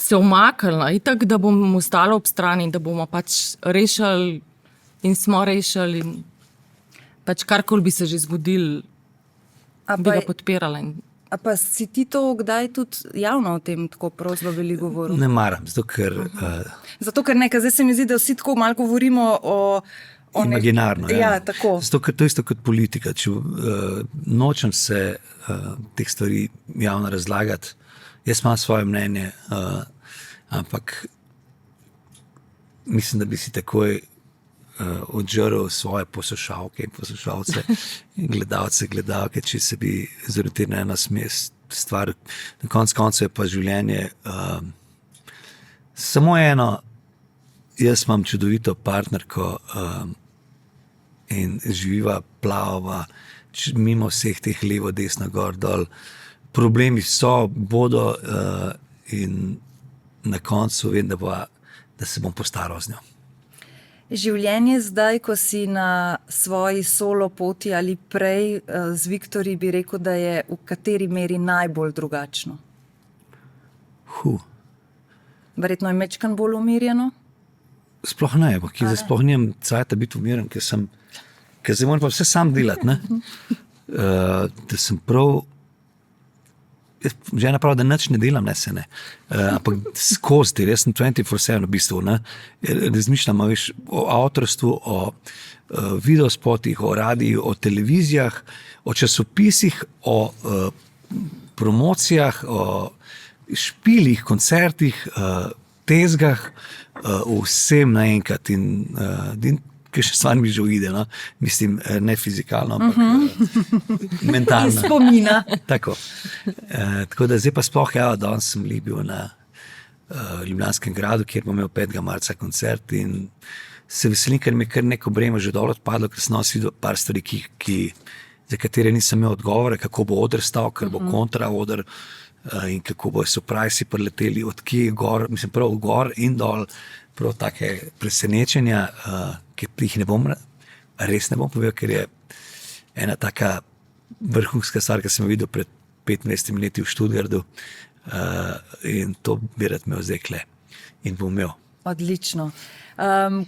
se umaknila, itak, da bom ostala ob strani, da bomo pač rešili in smo rešili in pač karkoli bi se že zgodilo, a bi pa, ga podpirala. In a pa si ti to kdaj tudi javno o tem tako prav zelo veliko govoril? Ne maram, zato ker Zato, ker nekaj, zdaj se mi zdi, da vsi tako malo govorimo o imaginarno. Ja, tako. Zato, ker to je isto kot politika. Če nočem se teh stvari javno razlagati, jaz imam svoje mnenje, ampak mislim, da bi si takoj odžrl svoje poslušalke in poslušalce in gledalce, gledalke, če se bi zorientirali na ena stvar. Na koncu koncev je pa življenje samo eno. Jaz imam čudovito partnerko in živiva, plava, mimo vseh teh levo, desno, gor, dol. Problemi so, bodo in na koncu vem, da se bom postaral z njo. Življenje zdaj, ko si na svoji solo poti ali prej z Viktorji, bi rekel, da je v kateri meri najbolj drugačno? Verjetno je mečkan bolj umirjeno? Sploh ne, ampak zdaj sploh nimam cajta biti umiren, ker zdaj moram pa vse sam delati, ne? Da sem prav, žena pravi, da nič ne delam, ne se ne, ampak skozi del, jaz sem 24/7 v bistvu, ne? Razmišljam, veš, o avtorstvu, o videospotih, o radiju, o televizijah, o časopisih, o promocijah, o špilih, koncertih, tezgah, vsem naenkrat in kaj še stvar mi že uide, no? Mislim, ne fizikalno, ampak mentalno. Iz spomina. Tako. Tako da zdaj pa sploh, ja, danes sem bil na Ljubljanskem gradu, kjer bom imel 5. marca koncert in se veselim, ker mi je kar neko breme že dol odpadlo, ker sem nosil par stvari, za katere nisem imel odgovore, kako bo oder stal, ker bo kontra oder, in kako bo surprise prileteli, od kje gor, mislim prav gor in dol, prav take presenečenja, ki jih ne bom, res ne bom povedal, ker je ena taka vrhunska stvar, ki sem jo videl pred 25 leti v Stuttgartu, in to bi rad imel zdaj kle in bom imel. Odlično.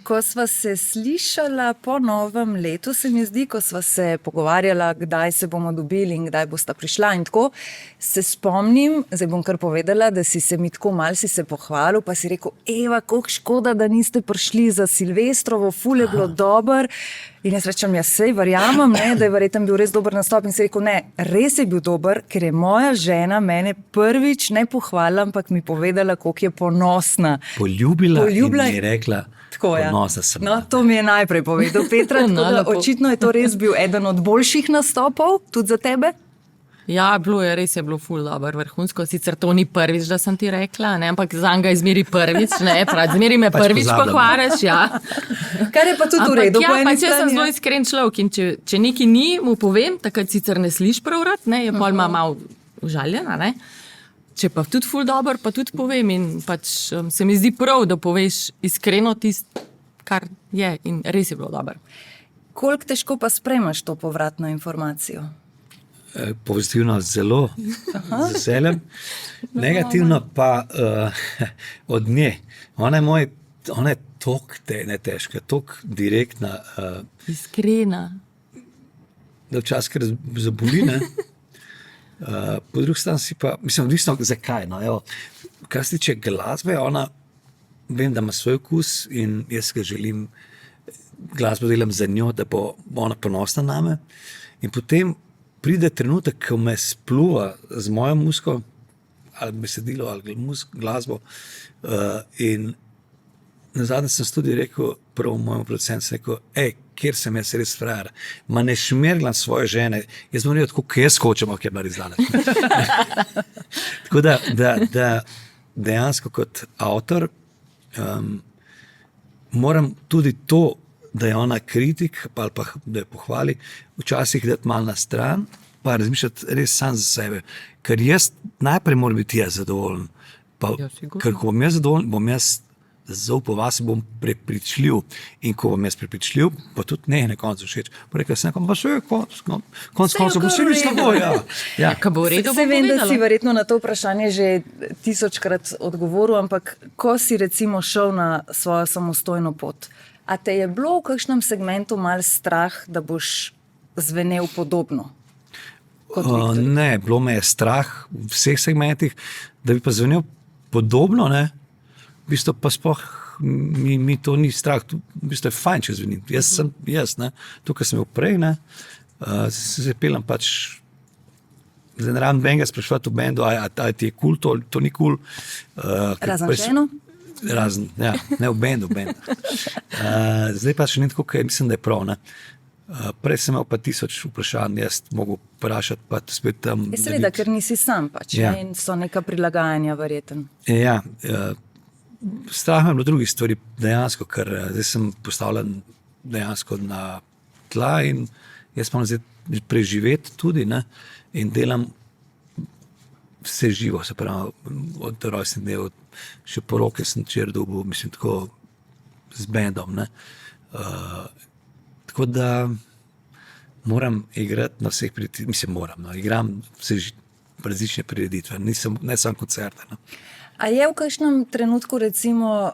Ko sva se slišala po novem letu, se mi zdi, ko sva se pogovarjala, kdaj se bomo dobili in kdaj bosta prišla in tako, se spomnim, zdaj bom kar povedala, da si se mi tako mal si se pohvalil, pa si rekel, Eva, koliko škoda, da niste prišli za Silvestrovo, ful je bilo dober. In jaz rečem, ja sej verjamem, ne, da je verjetno bil res dober nastop in si rekel, ne, res je bil dober, ker je moja žena mene prvič ne pohvalila, ampak mi povedala, koliko je ponosna. Poljubila in mi je rekla, tako, ja. ponosna sem. No, to mi je najprej povedal Petra, tako da lepo. očitno je to res bil eden od boljših nastopov, tudi za tebe. ja, res je bilo ful dobro, vrhunsko, sicer to ni prvič, da sem ti rekla, ne, ampak zanj ga izmeri prvič, ne, prav, zmeri me Pač prvič pozabljam. pohvališ, ja. Kar je pa tudi v redu. Ampak po ja, eni pač jaz sem strani, zelo ja. iskren človek in če nekaj ni, mu povem, takrat sicer ne sliš prav rad, ne, je pol malo užaljena, ne. Če pa tudi ful dobro, pa tudi povem in pač se mi zdi prav, da poveš iskreno tisto, kar je in res je bilo dobro. Koliko težko pa sprejmaš to povratno informacijo? Pozitivno zelo z veseljem, negativno pa od nje. Ona je tok težka, tok direktna, Iskrena. da včasih kar zaboli, ne. Po drugi strani si pa, mislim, odvisno zakaj, no, evo, kar se tiče glasbe, ona vem, da ima svoj okus in jaz ga želim, glasbo delam za njo, da bo ona ponosna name. In potem pride trenutek, ko me spluva z mojo muziko, ali besedilo, ali glasbo. In nazadnje sem tudi rekel, prav mojemu producentu, rekel, kjer sem jaz res frajer, ma ne šmerglam svoje žene, jaz bom rekel, tako jaz hočem, kjer bar izdane. Tako da dejansko kot avtor moram tudi to, da je ona kritik, ali pa da je pohvali, včasih dati malo na stran, pa razmišljati res sam za sebe. Ker jaz najprej moram biti jaz zadovoljen. Ker ko bom jaz zadovoljen, bom jaz zaupal vase, bom prepričljiv. In ko bom jaz prepričljiv, pa tudi na koncu všeč. Rekel sem, pa še konc bo vse mi slabo. Ja. Ka bo v redu, Se bo vem, da povedala. si verjetno na to vprašanje že 1000-krat odgovoril, ampak ko si recimo šel na svojo samostojno pot, a te je bilo v kakšnem segmentu mal strah, da boš zvenel podobno? Kot Viktor? Ne, bilo me je strah v vseh segmentih, da bi pa zvenel podobno, ne. V bistvu pa sploh mi to ni strah, v bistvu je fajn, če zvenim. Jaz sem jaz, ne. To, kar sem imel prej, ne, se pelem pač, zdaj ne rabim benga spraševati v bendu, a ti je kul, to ni kul. Razen ženo? Razen, ja, ne v bendu. Zdaj pa še ni tako, kaj mislim, da je prav, ne. Prej sem imel pa 1000 vprašanj, jaz mogel vprašati, pa spet tam. Je seveda, ker nisi sam pač, Ja. ne, in so neka prilagajanja verjeten. Ja, strah me je bilo drugih stvari dejansko, ker zdaj sem postavljen dejansko na tla in jaz moram zdaj preživeti tudi, ne, in delam vse živo, se pravi, od rojstnih dnev, še poroke sem včeraj dobil, mislim, tako z bendom, ne. Tako da moram igrati na vseh prireditvah, mislim, igram vse različne prireditve, ne samo koncerte. Ne. A je v kakšnem trenutku, recimo,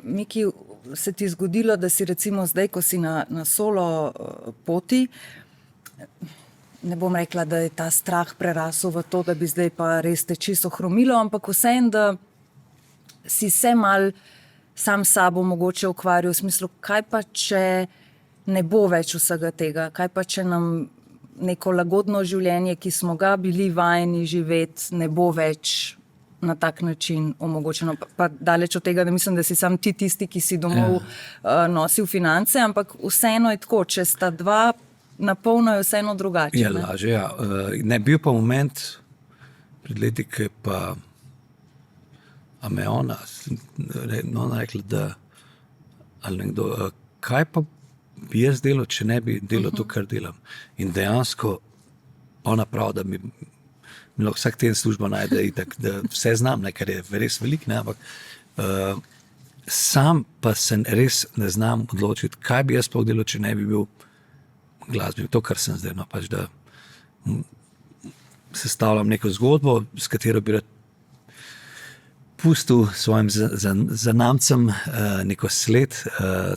Miki, se ti zgodilo, da si recimo zdaj, ko si na solo poti, ne bom rekla, da je ta strah prerasel v to, da bi zdaj pa res te čisto hromilo, ampak vseeno, da si se mal sam sabo mogoče ukvarjal v smislu, kaj pa če ne bo več vsega tega, kaj pa če nam neko lagodno življenje, ki smo ga bili vajeni živeti, ne bo več na tak način omogočeno. Pa daleč od tega, da mislim, da si sam ti tisti, ki si domov nosil finance, ampak vseeno je tako, če sta dva napolno je vseeno drugače. Ja, laže, ja. Ne, bil pa moment pred leti, ki je pa a me ona rekla, da ali nekdo, kaj pa bi jaz delal, če ne bi delal to, kar delam. In dejansko ona pravi, da mi lahko vsak teden službo najde, itak, da vse znam, ne, kar je res velik, ne, ampak sam pa se res ne znam odločiti, kaj bi jaz sploh delal, če ne bi bil glasbenik. To, kar sem zdaj, no, pač, da sestavljam neko zgodbo, s katero bi rad pustil svojim zanamcem neko sled,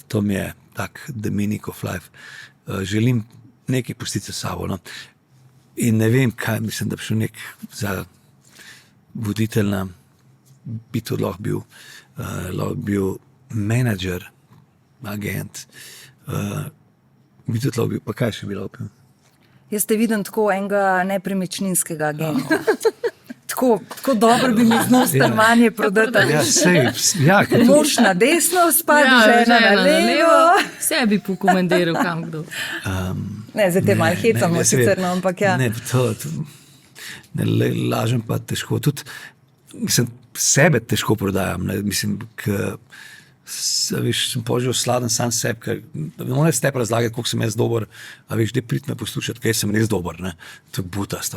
to mi je tak the meaning of life. Želim nekaj pustiti s sabo, no. In ne vem, kaj, mislim, da bi šel nek za voditeljna, bi to lahko bil menedžer, agent, bi tudi lahko bil, pa kaj še bi lahko bil? Jaz te vidim tako enega nepremičninskega agenta. Tako dobro bi mi znal stanovanje prodati. Ja, sej, ja, ker to, Mož na desno spadi, žena na levo. Vse bi pokomendiral kam kdo. Ne, zdaj te malo hecamo jaz sicer, vem. no, ampak ja. Ne, ne lažem pa težko. Tudi, mislim, sebe težko prodajam. Ne, mislim, veš, sem poživel sladen sam sebi, ker ne morem s tebi razlagati, koliko sem jaz dober, a veš, da prid me poslušati, kaj sem res dober. Ne. To je butast.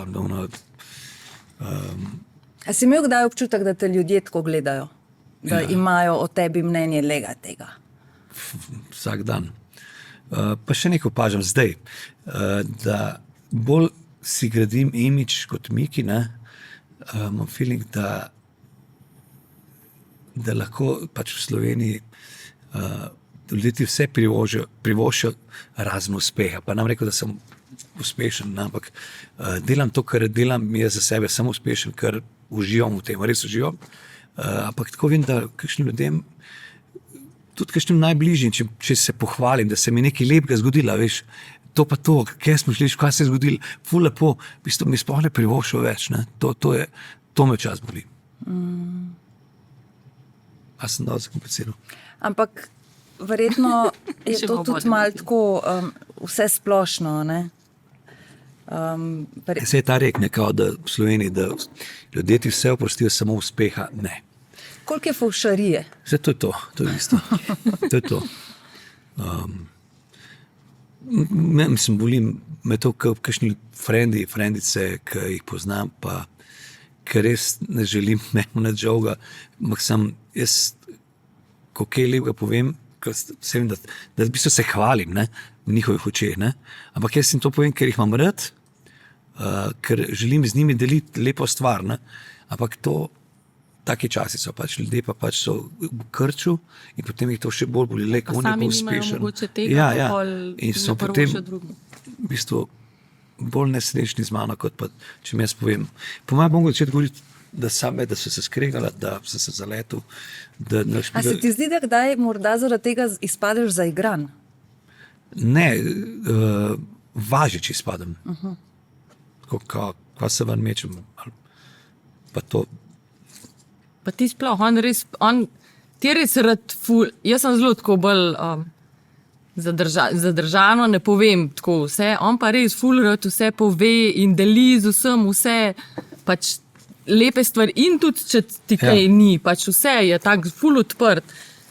A si imel kdaj občutek, da te ljudje tako gledajo? Da imajo o tebi mnenje lega tega? Vsak dan. Pa še nekaj opažam zdaj, da bolj si gradim imidž kot Miki, ne, imam feeling, da lahko pač v Sloveniji ljudje ti vse privoščijo razen uspeha. Pa nam rekel, da sem uspešen, ampak delam to, kar delam, je za sebe sem uspešen, ker uživam v tem, res uživam. Ampak tako vem, da kakšnim ljudem, tudi kakšnim najbližjim, če se pohvalim, da se mi nekaj lepega zgodilo, veš, to pa to, kje smo šli, kaj se je zgodilo, ful lepo, v bistvu mi sploh ne privoščil več, ne? To me čas boli. A sem dal zakompliciral? Ampak verjetno je Še to bo tudi bolj. malo tako vse splošno, ne? Se je ta rek nekao, da v Sloveniji, da ljudje ti vse oprostijo, samo uspeha ne. Koliko je fovšarije? Vse to je isto. To je to. Mislim, volim me to, kakšni frendice, ki jih poznam, pa ker res ne želim nič žalga, ampak sem jaz, ko kaj lepega povem, vem, da v bistvu se hvalim, ne, v njihovih očeh, ne, ampak jaz jim to povem, ker jih imam rad, ker želim z njimi deliti lepo stvar, ne, ampak to, taki časi so pač, ljudje pa pač so v krču in potem jih to še bolj boli, Pa on je sami bolj nimajo uspešen. mogoče tega, pa pol in so ne potem privoščijo drugim. v bistvu bolj nesrečni z mano, kot pa, če mi jaz povem. Po mojem mogo začeti govoriti, da so se skregala, da so se zaletel, da ne A se ti zdi, da kdaj morda zaradi tega izpadeš zaigran? Ne, važič izpadem. Tako, ko se ven mečem, ali pa to. Pa ti sploh, ti je res rad ful, jaz sem zelo tako bolj zadržano, ne povem tako vse, on pa res ful rad vse pove in deli z vsem vse, pač lepe stvari in tudi, če ti kaj ni, pač vse je tak ful odprt.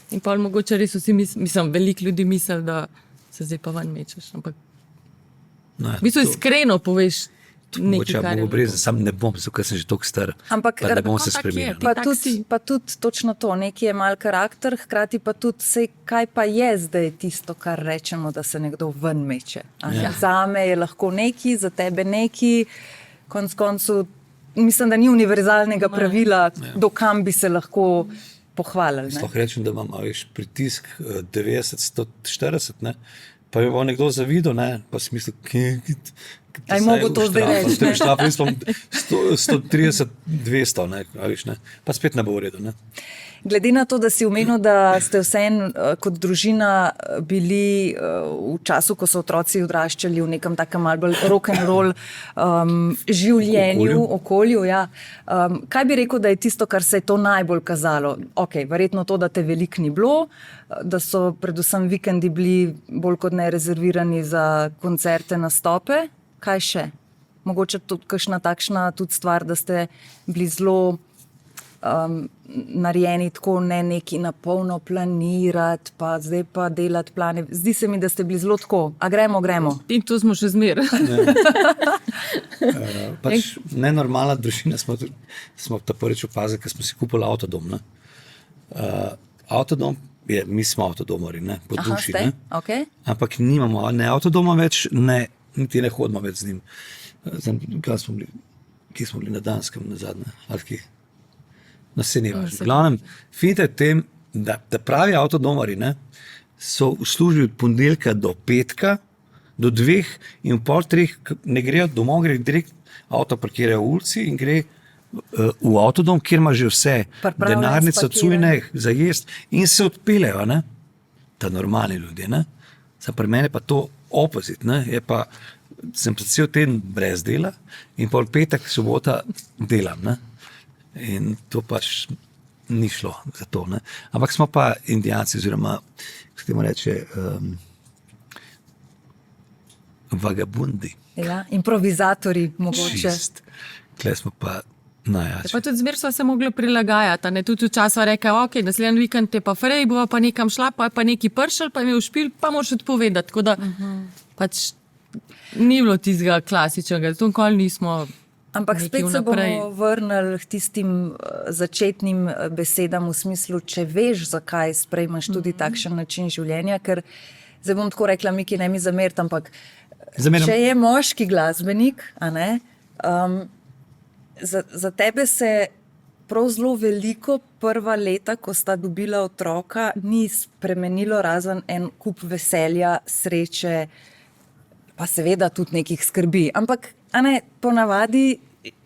In pa mogoče res vsi, mislim, veliko ljudi misli, da se zdaj pa ven mečeš, ampak Ne, v bistvu iskreno poveš nekaj, mogoče kar mogo brez, sam ne bom, zato ker sem že toliko star, Ampak pa ne bom se tako je. spremenil. Pa tudi točno to, nekaj je mal karakter, hkrati pa tudi, sej, kaj pa je zdaj tisto, kar rečemo, da se nekdo ven meče. Zame je lahko neki, za tebe neki, konc koncu, mislim, da ni univerzalnega pravila, do kam bi se lahko pohvalili. Ne? Sploh rečem, da imam veš, pritisk 90-140, ne? Pa je bo nekdo zavidel, ne? Pa si mislil, Aj mogo to zdaj reči, ne? Štrafal sem 130-200, ne? A veš, ne? Pa spet ne bo v redu. Ne? Glede na to, da si omenil, da ste vseeno kot družina bili v času, ko so otroci odraščali v nekem takem malo bolj rock'n'roll življenju, okolju, ja. Kaj bi rekel, da je tisto, kar se je to najbolj kazalo? Ok, verjetno to, da te veliko ni bilo, da so predvsem vikendi bili bolj kot ne rezervirani za koncerte, nastope. Kaj še? Mogoče tudi kakšna takšna tudi stvar, da ste bili zelo narejeni tako, ne neki na polno planirati, pa zdaj pa delati plane. Zdi se mi, da ste bili zelo tako, a gremo. In to smo še zmeraj. Pač nenormalna družina smo ta prvič opazili, ker smo si kupili avtodom. Ne? Avtodom je, mi smo avtodomori, ne, po duši. Ne? Okay. Ampak nimamo ne avtodoma več, ne, niti ne hodimo več z njim. Kje smo bili na Danskem na zadnje? Ali kje? No, se ne važi. V glavnem, finta je v tem, da pravi avtodomari, ne, so v službi od ponedeljka do petka, do 2 in v 2:30 ne grejo domov, gre direkt avto parkirajo v ulici in gre v avtodom, kjer ima že vse, denarnico, cujne, za jest in se odpeljejo, ne. Ta normalni ljudje, ne. Za pri mene pa to opozit, ne, je pa, sem pa cel teden brez dela in pol petek, sobota delam, ne. In to pač ni šlo za to, ne. Ampak smo pa Indijanci, oziroma, kako se temu reče, vagabundi. Ja, improvizatori mogoče. Čist. Tle smo pa najjači. Pa tudi zmer so se mogli prilagajati, ne, tudi včasih rekel, ok, naslednji vikend je pa frej, bova pa nekam šla, pa je pa neki pršel, pa je imel špil, pa moraš odpovedati, tako da pač ni bilo tistega klasičnega, zato nikoli nismo. Ampak spet se bomo vrnili k tistim začetnim besedam v smislu, če veš, zakaj sprejmaš tudi takšen način življenja, ker zdaj bom tako rekla, Miki, ne mi zameriti, ampak če je moški glasbenik, a ne, za tebe se prav zelo veliko prva leta, ko sta dobila otroka, ni spremenilo razen en kup veselja, sreče, pa seveda tudi nekih skrbi. Ampak ponavadi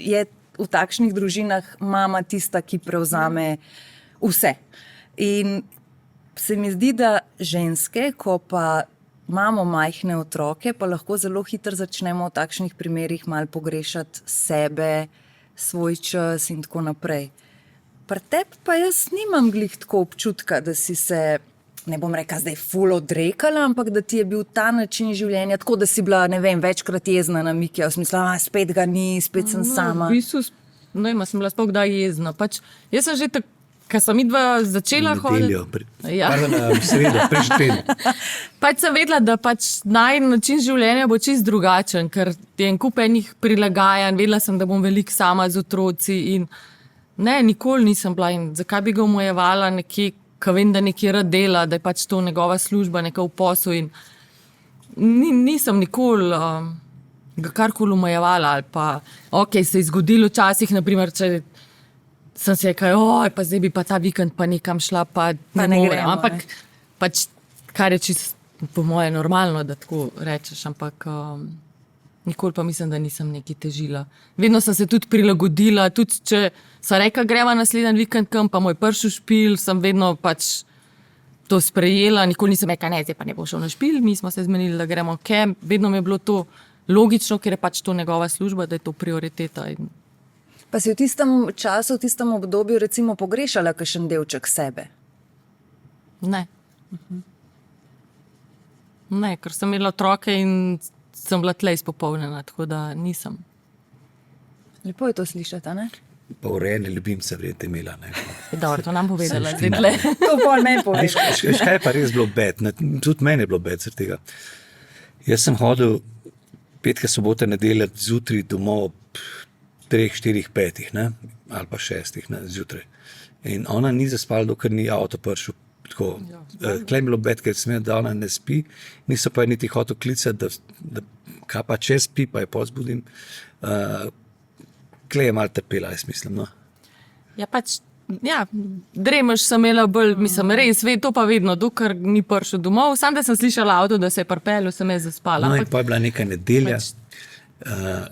je v takšnih družinah mama tista, ki prevzame vse. In se mi zdi, da ženske, ko pa imamo majhne otroke, pa lahko zelo hitro začnemo v takšnih primerih malo pogrešati sebe, svoj čas in tako naprej. Pri tebi pa jaz nimam glih tako občutka, da si se, ne bom rekla zdaj ful odrekala, ampak da ti je bil ta način življenja, tako da si bila, ne vem, večkrat jezna na Mikija, v smislu, spet ga ni, spet sem sama. V bistvu, ne vem, sem bila sploh kdaj jezna. Pač, jaz sem že tako, ko sem midva začela hoditi. Ja. Sredo, prejšnji teden. Pač sem vedela, da pač način življenja bo čist drugačen, ker je en kup enih prilagajanj, vedela sem, da bom veliko sama z otroci in ne, nikoli nisem bila in zakaj bi ga omejevala nekje, ko vem, da nekje rad dela, da je pač to njegova služba, nekaj v poslu in nisem nikoli ga karkoli omejevala ali pa, se je zgodilo včasih, naprimer, če sem se rekla, pa zdaj bi pa ta vikend pa nekam šla, pa ne gremo. Ampak pač, kar je čisto po moje normalno, da tako rečeš, ampak nikoli pa mislim, da nisem nekaj težila. Vedno sem se tudi prilagodila, tudi če sem rekla, greva naslednji vikend kam, pa moj prvi špil, sem vedno pač to sprejela, nikoli nisem rekla, ne, zdaj pa ne bo šel na špil, mi smo se zmenili, da gremo kam, vedno mi je bilo to logično, ker je pač to njegova služba, da je to prioriteta. Pa si v tistem času, v tistem obdobju recimo pogrešala kakšen delček sebe? Ne. Ne, ker sem imela otroke in sem bila tle izpopolnjena, tako da nisem. Lepo je to slišati, ne? Pa urejene ljubimce vredte imela, ne. Dobro, to nam povedala, zdaj tle. To bolj ne poveš. Kaj je pa res bilo bed, tudi meni je bilo bed zaradi tega. Jaz sem hodil petke, sobote, nedelje zjutraj domov 3, 4, 5, ne? Ali pa 6 zjutraj. In ona ni zaspala, dokler ni avto prišel. Tle je bilo bed, ker sem da ona ne spi, niso pa niti hotel klicati, da kaj pa če spi, pa je pozbudim. Tle je malo trpela, jaz mislim. No? Ja, pač, dremaš sem imela bolj, mislim, res, to pa vedno, dokler ni prišel domov. Sam, da sem slišala avto, da se je pripeljal, sem je zaspala. No, in pa je bila neka nedelja.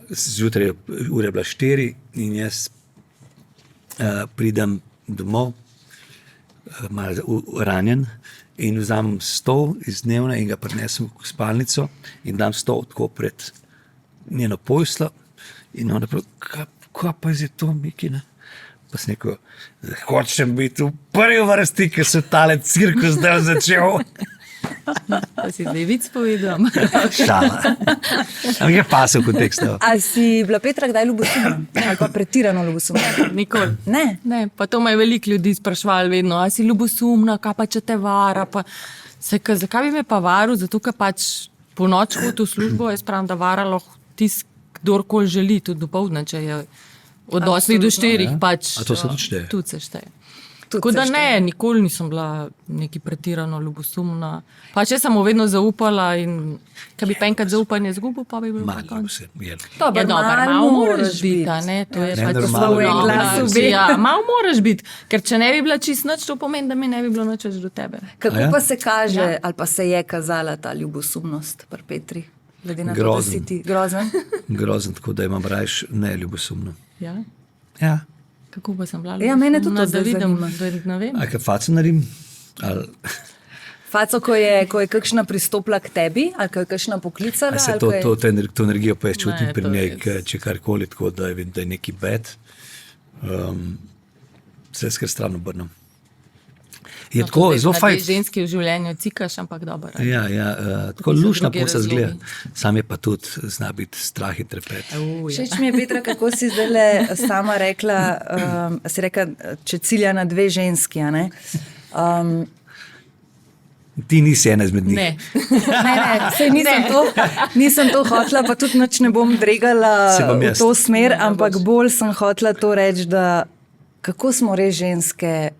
Zjutraj ura je bila 4 in jaz pridem domov, malo ranjen in vzamem stol iz dnevne in ga prinesem v spalnico in dam stol tako pred njeno poslo in ona pravi, kaj pa je to, Miki, ne? Pa sem rekel, hočem biti v prvi vrsti, ker se tale cirkus zdaj začel. Pa si zdaj vic povedal. Šala. Ampak je pasel kontekst. A si bila Petra kdaj ljubosumna? Ali pa pretirano ljubosumna? Nikoli. Ne. Pa to me je veliko ljudi sprašvali vedno, a si ljubosumna, kaj pa če te vara? Zakaj bi me pa varil? Zato, ker pač po noč hodi v službo, jaz pravim, da vara lahko tisk, kdorkoli želi, tudi dopoldne, če je od 8 do 4. Pač, a to se tudi šteje? Tudi se šteje. Tako da ne, nikoli nisem bila neki pretirano ljubosumna. Pa če sem mu vedno zaupala in kad bi pa enkrat zaupanje izgubil, pa bi bilo malo konc. vse. Malo moraš biti, ne? To je pač normalno. Malo moraš biti, ker če ne bi bila čist nič, to pomeni, da mi ne bi bilo nič več do tebe. Kako pa se kaže, ali pa se je kazala ta ljubosumnost pri Petri? Glede na to, da si ti grozen? Grozen, tako da imam rajš neljubosumno. Ja? Ja. Kako pa sem bila? Ja, mene tudi to da vidim, zanima. da ne vem. A kaj faco naredim? Faco, ko je kakšna pristopila k tebi, ali ko je kakšna poklicala? A se to energijo pa jaz čutim pri njej, če karkoli tako, da je neki bed, se skar stran obrnem. Je No, tako, zelo fajn. Ženski v življenju cikaš, ampak dobro. Ja, tako lušna drugi poca zgleda. razlogi. Sam je pa tudi, zna biti strah in trepet. Všeč mi je, Petra, kako si zdaj sama rekla, si rekla, če cilja na 2 ženski, a ne? Ti nisi ena izmed njih. Ne. Sej nisem to hotela, pa tudi nič ne bom dregala Se bom v jaz. to smer, ampak bolj sem hotela to reči, da kako smo res ženske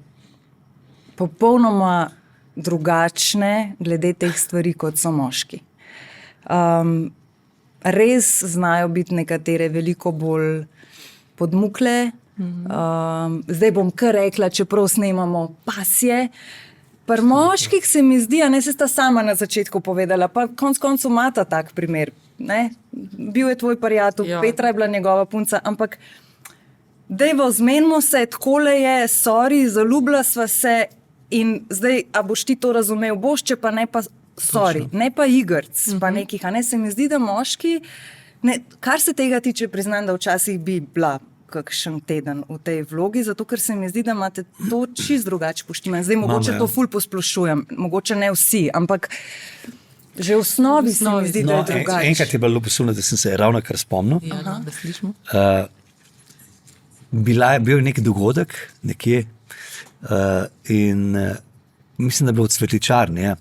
popolnoma drugačne glede teh stvari, kot so moški. Res znajo biti nekatere veliko bolj podmukle. Zdaj bom kar rekla, čeprav snemamo pasje. Pri moških se mi zdi, a ne, se sta sama na začetku povedala, pa konc koncu imata tak primer. Ne? Bil je tvoj prijatelj, Ja. Petra je bila njegova punca, ampak dejvo, zmenimo se, takole je, sorry, zaljubila sva se in zdaj, a boš ti to razumel, boš, če pa ne pa sorry, ne pa igrc, pa nekih, a ne, se mi zdi, da moški, ne, kar se tega tiče, priznam, da včasih bi bila kakšen teden v tej vlogi, zato ker se mi zdi, da imate to čist drugače poštima. Zdaj mogoče to ful posplošujem, mogoče ne vsi, ampak že v osnovi se mi zdi, da je drugače. Enkrat je bilo ljubesuno, da sem se ravno kar spomnil. Ja, da slišimo. Bil je nek dogodek nekje in mislim, da je bilo v cvetličarni. Ja.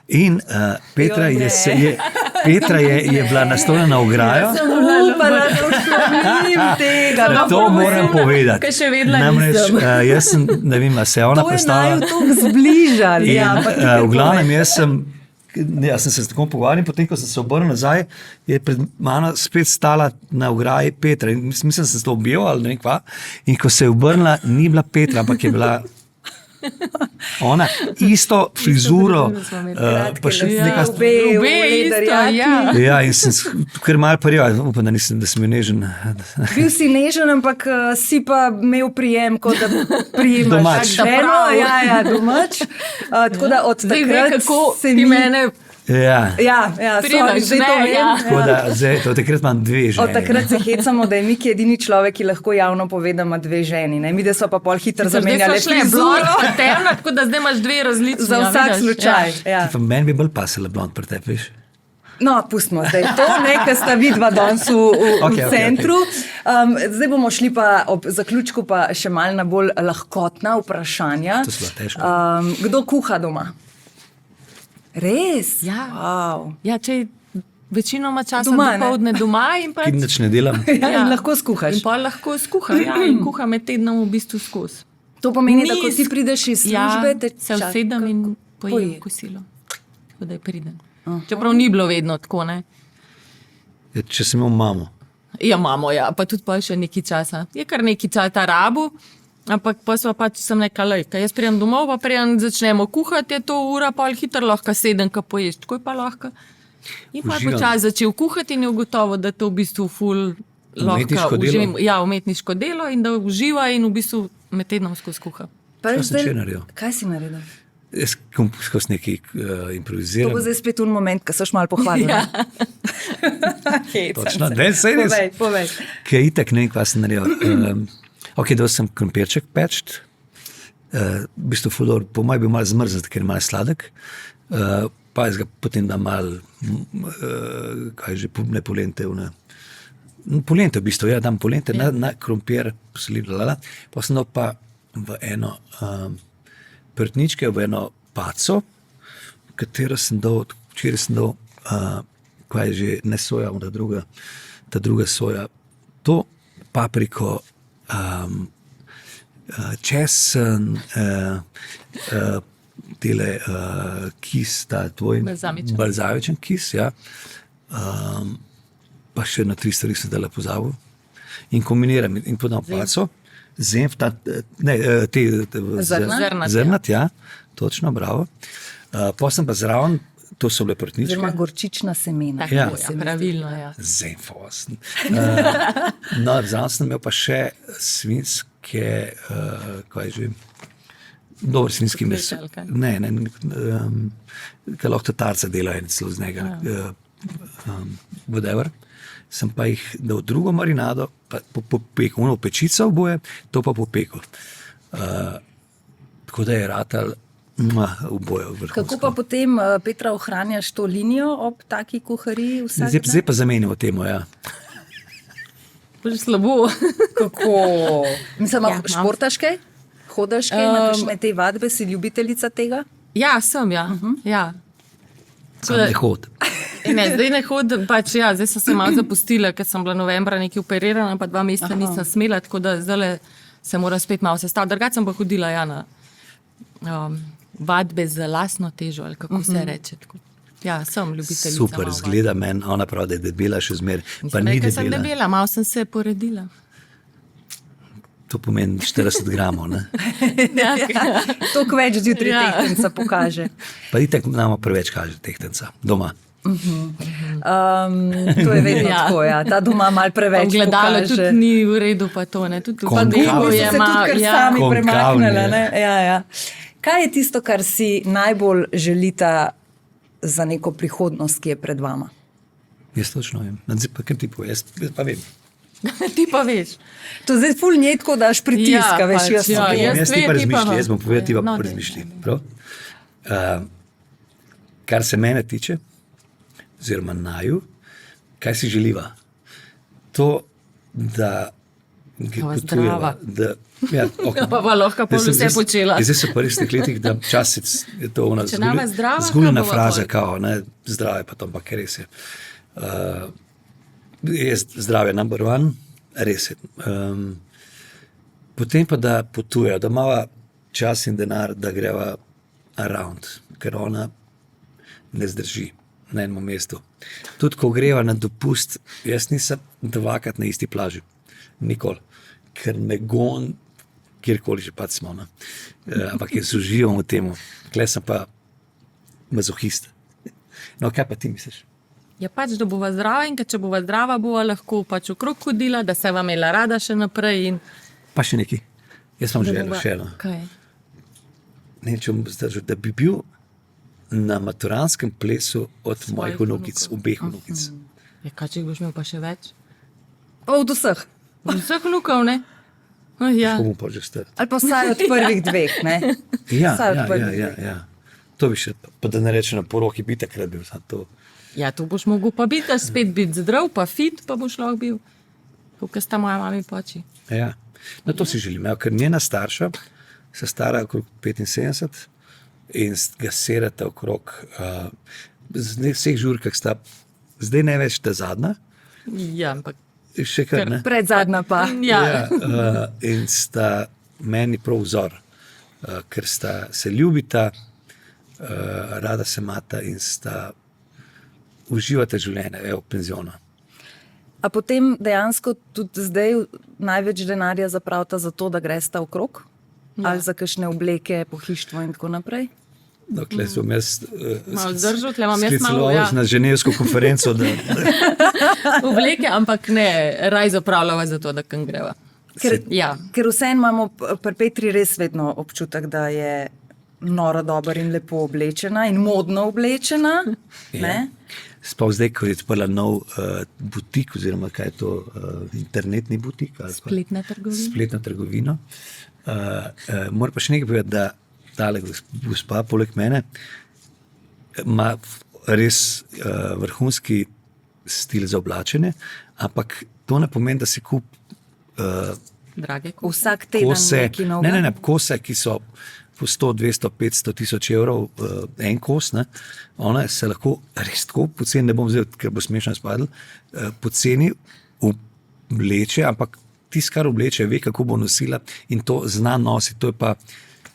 In Petra je bila naslonjena na ograjo. Upala, da všlomim tega. To moram povedati. Kaj še vedela Namreč, nisem. jaz sem, ne vem, a se je ona To je predstavila. naju to zbližali. In, v glavnem, jaz sem se tako pogovarjal, potem, ko sem se obrnil nazaj, je pred mano spet stala na ograji Petra. In mislim, da sem se to objel ali ne vem kva. In ko se je obrnila, ni bila Petra, ampak je bila ona, isto frizuro, pa še neka Obe isto, ja. Ja, in sem kar malo parjal, upam, da sem bil nežen. Bil si nežen, ampak si pa imel prijem, kot da prijemaš Domač. ženo. Ja, domač. Tako da od Zdaj ve, takrat kako se ti mi... mene Ja, Ja, Primaš, zdaj to ne, vem. ja. tako da zdaj, od takrat imam dve žene. Od takrat se hecamo, da je Miki edini človek, ki lahko javno pove, da ima dve ženi. Ne? Mi, da so pa pol hitro zamenjali frizuro. blond pa temna, tako da zdaj imaš dve različni. Za vsak slučaj. Ja. Pa meni bi bolj pasala blond pri tebi, veš? No, pustimo zdaj to, ker sta vidva danes v Okej, centru. Zdaj bomo šli pa ob zaključku pa še malo na bolj lahkotna vprašanja. To so bila težka. Kdo kuha doma? Res? Ja. Wow. Ja, če je večinoma časa Doma, ne? dopoldne doma in Ki nič ne delam. Ja, in lahko skuhaš. In pa lahko skuha, ja, in kuha med tednom v bistvu skozi. To pomeni, da ko Ni ti prideš iz službe, te se čaka- usedem in pojem poje. kosilo. Tako da je pridem. Čeprav ni bilo vedno tako, ne? Ja, če sem imel mamo. Ja, imamo, ja, pa tudi pa še nekaj časa. Je kar nekaj časa rabu, ampak pa sva pač sem rekla, lej, kaj jaz prijem domov, pa prijem začnemo kuhati, je to ura, pol hitro lahko sedem, ko poješ, tako je pa lahko. In pa Uživam. počasi začel kuhati in je ugotovil, da to v bistvu ful Umetniško lahko delo? Ja, umetniško delo in da uživa in v bistvu med tednom skozi kuha. Pa Kaj veš, sem zdaj- še naredil? Kaj si naredil? Jaz skozi nekaj To improviziram. bo zdaj spet un moment, ko soš malo pohvalil. Ja. Točno, ne, sej res. Povej. Ki je itak, ne vem, kaj sem naredil. Ok, dal sem krompirček peč, v bistvu fudor, po mojem bil malo zmrznut, ker je malo sladek, pa jaz ga potem dam malo, kaj že, ne polente, polente v bistvu, ja, dam polente na krompir, pa sem dal pa v eno prtničke, v eno paco, katero sem dal, včeraj sem dal, kaj je že, ne soja, ta druga soja, to papriko, česen, tele kis, ta tvoj balzamičen kis, ja. Pa še na 3 stvari sem dala pozabil. In kombiniram in podam paco, zemf, zrnat, ja, točno, bravo. Pa sem pa zraven, to so bile prtničke. Oziroma gorčična semena. Tako, Ja. ja, pravilno, ja. Zemfos. No, zraven sem imel pa še svinjske, kaj že, dobro svinjski mes. Špec ali kaj? Ne, kaj lahko tatarca delajo in celo z njega, whatever. Sem pa jih dal drugo marinado, pa popekel, ono pečico oboje, to pa popekel. Tako da je ratal oboje vrhunsko. Kako pa potem, Petra, ohranjaš to linijo ob taki kuhariji vsak dan? Zdaj pa zamenjamo temo, ja. Že slabo. Kako? Mislim, Ja, ja, športaš kaj? Hodaš kaj? Na kakšne te vadbe? Si ljubiteljica tega? Ja, sem, ja. Ja. Sam ne hod. Ne, zdaj ne hodim, pač ja, zdaj sem se malo zapustila, ker sem bila novembra nekaj operirana, pa 2 meseca nisem smela, tako da zdaj se moram spet malo sestaviti. Drugače sem pa hodila ja, na vadbe z lastno težo, ali kako se reče. Tako. Ja, sem ljubiteljica. Super, malo zgleda meni, ona pravi, da je debela še zmer, pa ni Rekla sem debela. debela, malo sem se poredila. To pomeni 40 gramov, ne? Toliko več zjutraj Ja. tehtnica pokaže. Pa itak nama preveč kaže tehtenca, doma. To je vedno tako, ja. Ta doma malo preveč Gledalo pokaže. tudi ni v redu, pa to ne. Tudi Konkavno. Dego je so se tudi kar sami Konkavni, premaknili. ja. Ne? Ja. Kaj je tisto, kar si najbolj želita za neko prihodnost, ki je pred vama? Jaz točno vem. Zdaj pa kar ti povem, jaz pa vem. Ti pa veš. To zdaj ful njetko daš pritiska, Ja, veš, pač, jaz ja, sem jaz Jaz ti vem, pa ti pa razmišljam, no. jaz bom povedal, ti pa No, daj, razmišljam. daj. Prav? Kar se mene tiče, oziroma naju, kaj si želiva? To, da Bova zdrava. Ja, okay. Pa lahko pol vse počela. Zdaj so pa res teh letih, da včasih je to ona Če nama zdrava, zguljena kaj bova fraza, pol? kao, ne, zdrave pa to, ampak res je. Je zdravje number one, res je. Potem pa, da potujejo, da imava čas in denar, da greva around, ker ona ne zdrži na enem mestu. Tudi ko greva na dopust, jaz nisem dvakrat na isti plaži, nikoli, ker me gon, kjerkoli že pač smo, ne. Ampak jaz uživam v temu, kle sem pa mazohist. No, kaj pa ti misliš? Ja, pač, da bova zdrava in če bova zdrava, bova lahko pač okrog hodila, da se vam imela rada še naprej. In Pa še nekaj, jaz sem da želel bova- še eno. Kaj? Ne vem, če bom zdržal, da bi bil na maturanskem plesu od Svojih mojih vnukic, vnukov. obeh vnukic. Ja, kaj, če jih boš imel pa še več? Od vseh. Od vseh vnukov, ne? Oh, ja. Kako bom pa že star? Ali pa vsaj od prvih dveh, ne? Ja, Vsaj od ja, prvih ja, dveh. ja. To bi še, pa da ne rečem na poroki, bi takrat bil za to. Ja, to boš mogel pa biti, a spet biti zdrav, pa fit, pa boš lahko bil. Tukaj sta moja mami poči. Ja. No, to si želim, ker njena starša se stara okrog 75 in ga serata okrog z vseh žurkah sta, zdaj ne več ta zadnja, Ja, ampak še kar ne. Predzadnja pa. ja. In sta meni prav vzor, ker sta se ljubita, rada se mata in sta uživata življenje, evo, penziona. A potem dejansko tudi zdaj največ denarja zapravita za to, da gresta okrog? Ja. Ali za kakšne obleke, pohištvo in tako naprej? Dokler sem jaz Malo zdržal, tle imam jaz malo, skliceval ja. na ženevsko konferenco, da Obleke, ampak ne, raj zapravljava za to, da kam greva. Ker, Ja. ker vseeno imamo pri Petri res vedno občutek, da je noro dobro in lepo oblečena in modno oblečena. Ne? sploh zdaj, ko je odprla nov butik, oziroma kaj je to, internetni butik. Ali pa Spletna trgovina. Spletna trgovina. Moram pa še nekaj povedati, da tale gospa, poleg mene, ima res vrhunski stil za oblačenje, ampak to ne pomeni, da si kup Drage Vsak teden kose, nekaj novega. ne, kose, ki so po 100, 200, 500 tisoč evrov en kos, ne, ona se lahko res tako poceni, ne bom zdaj, ker bo smešno spadl, poceni obleče, ampak tisto, kar obleče, ve, kako bo nosila in to zna nositi, to je pa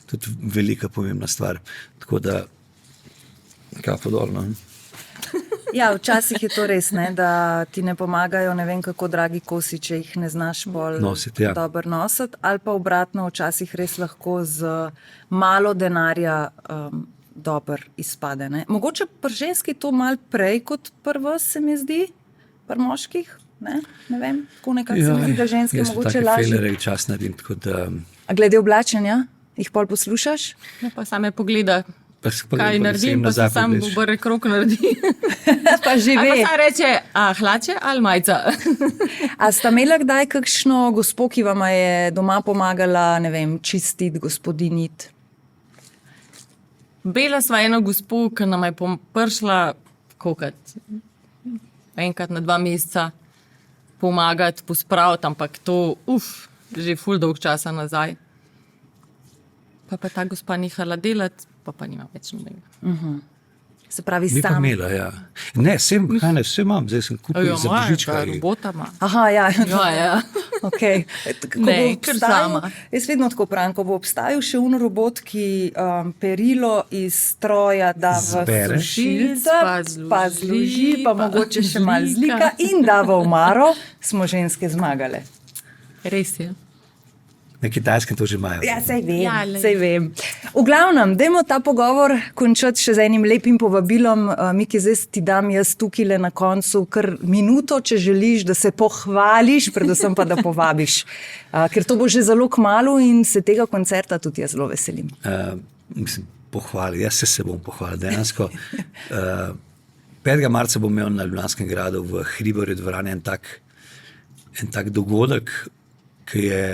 tudi velika pomembna stvar. Tako da, kapo dol, no. Ja, včasih je to res, ne, da ti ne pomagajo ne vem kako dragi kosi, če jih ne znaš bolj Nositi, ja. dobro nositi, ali pa obratno, včasih res lahko z malo denarja dobro izpade. Ne. Mogoče pri ženski to malo prej kot pri vas, se mi zdi, pri moških, ne vem, tako nekako se mi zdi, da ženske jaz mogoče take lažje. fejlere čas naredim, tako da A glede oblačenja, jih pol poslušaš? Ja, pa same pogleda, pa kaj naredim, pa se sam obrne krok naredi. Pa že Ali pa ve. sam reče, a hlače ali majica. A sta imela kdaj kakšno gospo, ki vam je doma pomagala, ne vem, čistiti, gospodiniti? Bela sva eno gospo, ki nam je prišla kokrat, enkrat na 2 meseca pomagati, pospraviti, ampak to, že ful dolg časa nazaj. Pa ta gospa nehala delati, pa nima več nobenega. Se pravi, bi pa sam. imela, ja. Ne, vse imam, zdaj sem kupil za božička. robota ima. Aha, ja. Ja, ja. Okay. Ko Ne, bo kar obstajal- sama. Jaz vedno tako pravim, ko bo obstajal še un robot, ki perilo iz stroja da v Zbere. sušilca, Pa zloži, zloži, pa pa mogoče še malo zlika. zlika in da v omaro, smo ženske zmagale. Res je. Na Kitajskem to že imajo. Ja, sej vem, Ja, lej. sej vem. V glavnem, dajmo ta pogovor končati še z enim lepim povabilom. Miki, zdaj ti dam jaz tukaj le na koncu kar minuto, če želiš, da se pohvališ, predvsem pa da povabiš. Ker to bo že zelo kmalu in se tega koncerta tudi jaz zelo veselim. Mislim, pohvali, jaz se bom pohvalil dejansko. 5. marca bom imel na Ljubljanskem gradu v Hribarju dvorani en tak dogodek, ki je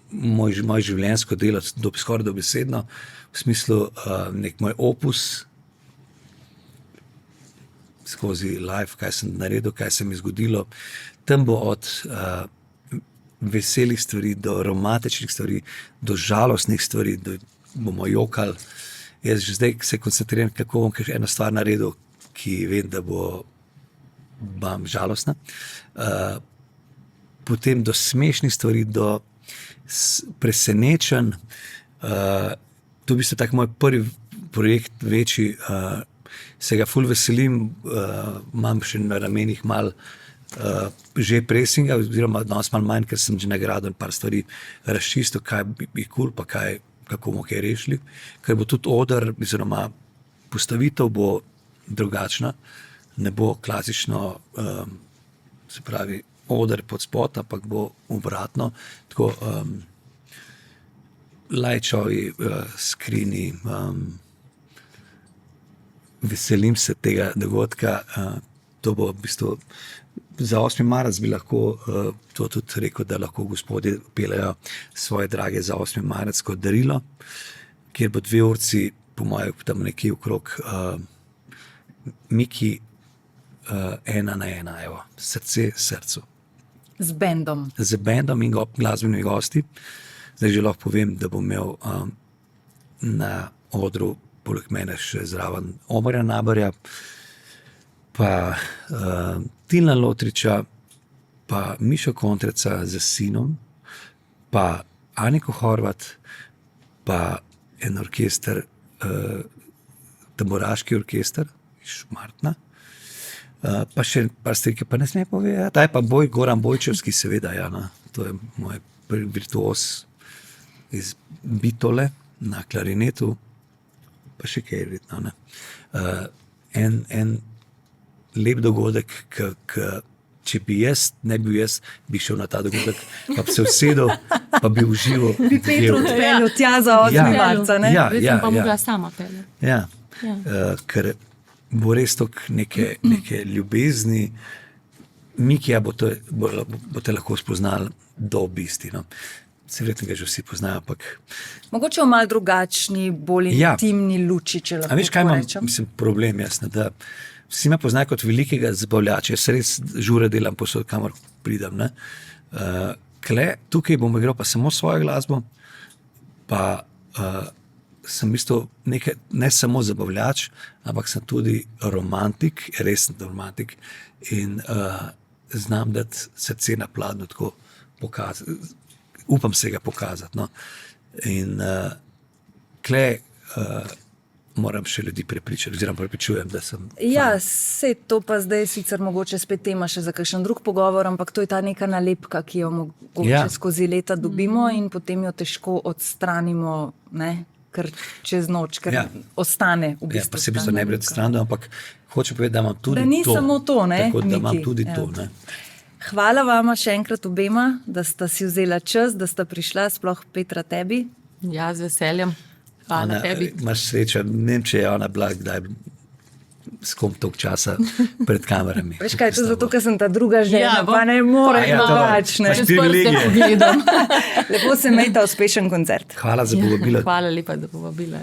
moj življenjsko delo, skoraj dobesedno, v smislu nek moj opus skozi live, kaj sem naredil, kaj se mi je zgodilo. Tam bo od veselih stvari do romantičnih stvari, do žalostnih stvari, bomo jokali. Jaz že zdaj se koncentriram, kako bom eno stvar naredil, ki vem, da bo žalostna. Potem do smešnih stvari, do presenečenj. To je v bistvu tak moj prvi projekt, večji, se ga ful veselim, imam še na ramenih malo že presinga, oziroma danes malo manj, ker sem že nagradil par stvari razčistil, kaj bi kul, pa kako bomo kaj rešili. Ker bo tudi oder, oziroma postavitev bo drugačna, ne bo klasično, se pravi, oder pod spot, ampak bo obratno, tako lajčovi, skrini, veselim se tega dogodka, to bo v bistvu za 8. marec bi lahko to tudi rekel, da lahko gospodje pelejo svoje drage za 8. marec kot darilo, kjer bo 2 urci, po mojem, tam nekje okrog Miki 1 na 1, evo, srce srcu. Z bendom. Z bendom in glasbenimi gosti. Zdaj že lahko povem, da bom imel na odru poleg mene še zraven Omarja Nabarja, pa Tilna Lotriča, pa Mišo Kontreca z sinom, pa Aniko Horvat, pa en orkester, tamburaški orkester iz Šmartna, pa še par stvari, ki pa ne sme povedati. Ta je pa Goran Bojčevski, seveda, ja, no. To je moj prvi virtuos iz Bitole na klarinetu, pa še kaj verjetno, ne. En lep dogodek, če bi jaz, ne bil jaz, bi šel na ta dogodek, pa bi se usedel, pa bi užival. Bi Petru odpeljal tja za 8. marca, ne? Zdaj sem pa mogla sama peljati. Ja, ker bo res toliko neke ljubezni. Mikija boste lahko spoznali do obisti, no. Se verjetno ga že vsi poznajo, ampak... Mogoče v malo drugačni, bolj intimni luči, če lahko veš, kaj imam, rečem. mislim, problem jasno, da vsi me poznajo kot velikega zabavljača. Jaz res žure delam posod, kamor pridem, ne. Tukaj bom igral pa samo svojo glasbo, pa sem v bistvu ne samo zabavljač, ampak sem tudi romantik, resen romantik in znam dati srce na pladnju, tako pokazati. Upam se ga pokazati. No. In moram še ljudi prepričati, oziroma prepričujem, da sem... Ja, sej to pa zdaj sicer mogoče spet tema še za kakšen drug pogovor, ampak to je ta neka nalepka, ki jo mogoče skozi leta dobimo in potem jo težko odstranimo, ne? Ker čez noč, ker ostane v bistvu. Ja, pa se v bistvu ne bi odstranil, ampak hočem povedati, da imam tudi to. Da ni samo to, ne, tako, da imam Miki. tudi to, ne. Hvala vama še enkrat obema, da sta si vzela čas, da sta prišla, sploh Petra tebi. Ja, z veseljem. Hvala tebi. Imaš srečo, ne vem, če je ona bila kdaj s kom toliko časa pred kamerami. Veš kaj, to je zato, ker sem ta druga žena, pa ne more drugačne. Imaš privilegije. Lepo se imejte, uspešen koncert. Hvala za povabilo. Hvala lepa, da povabila.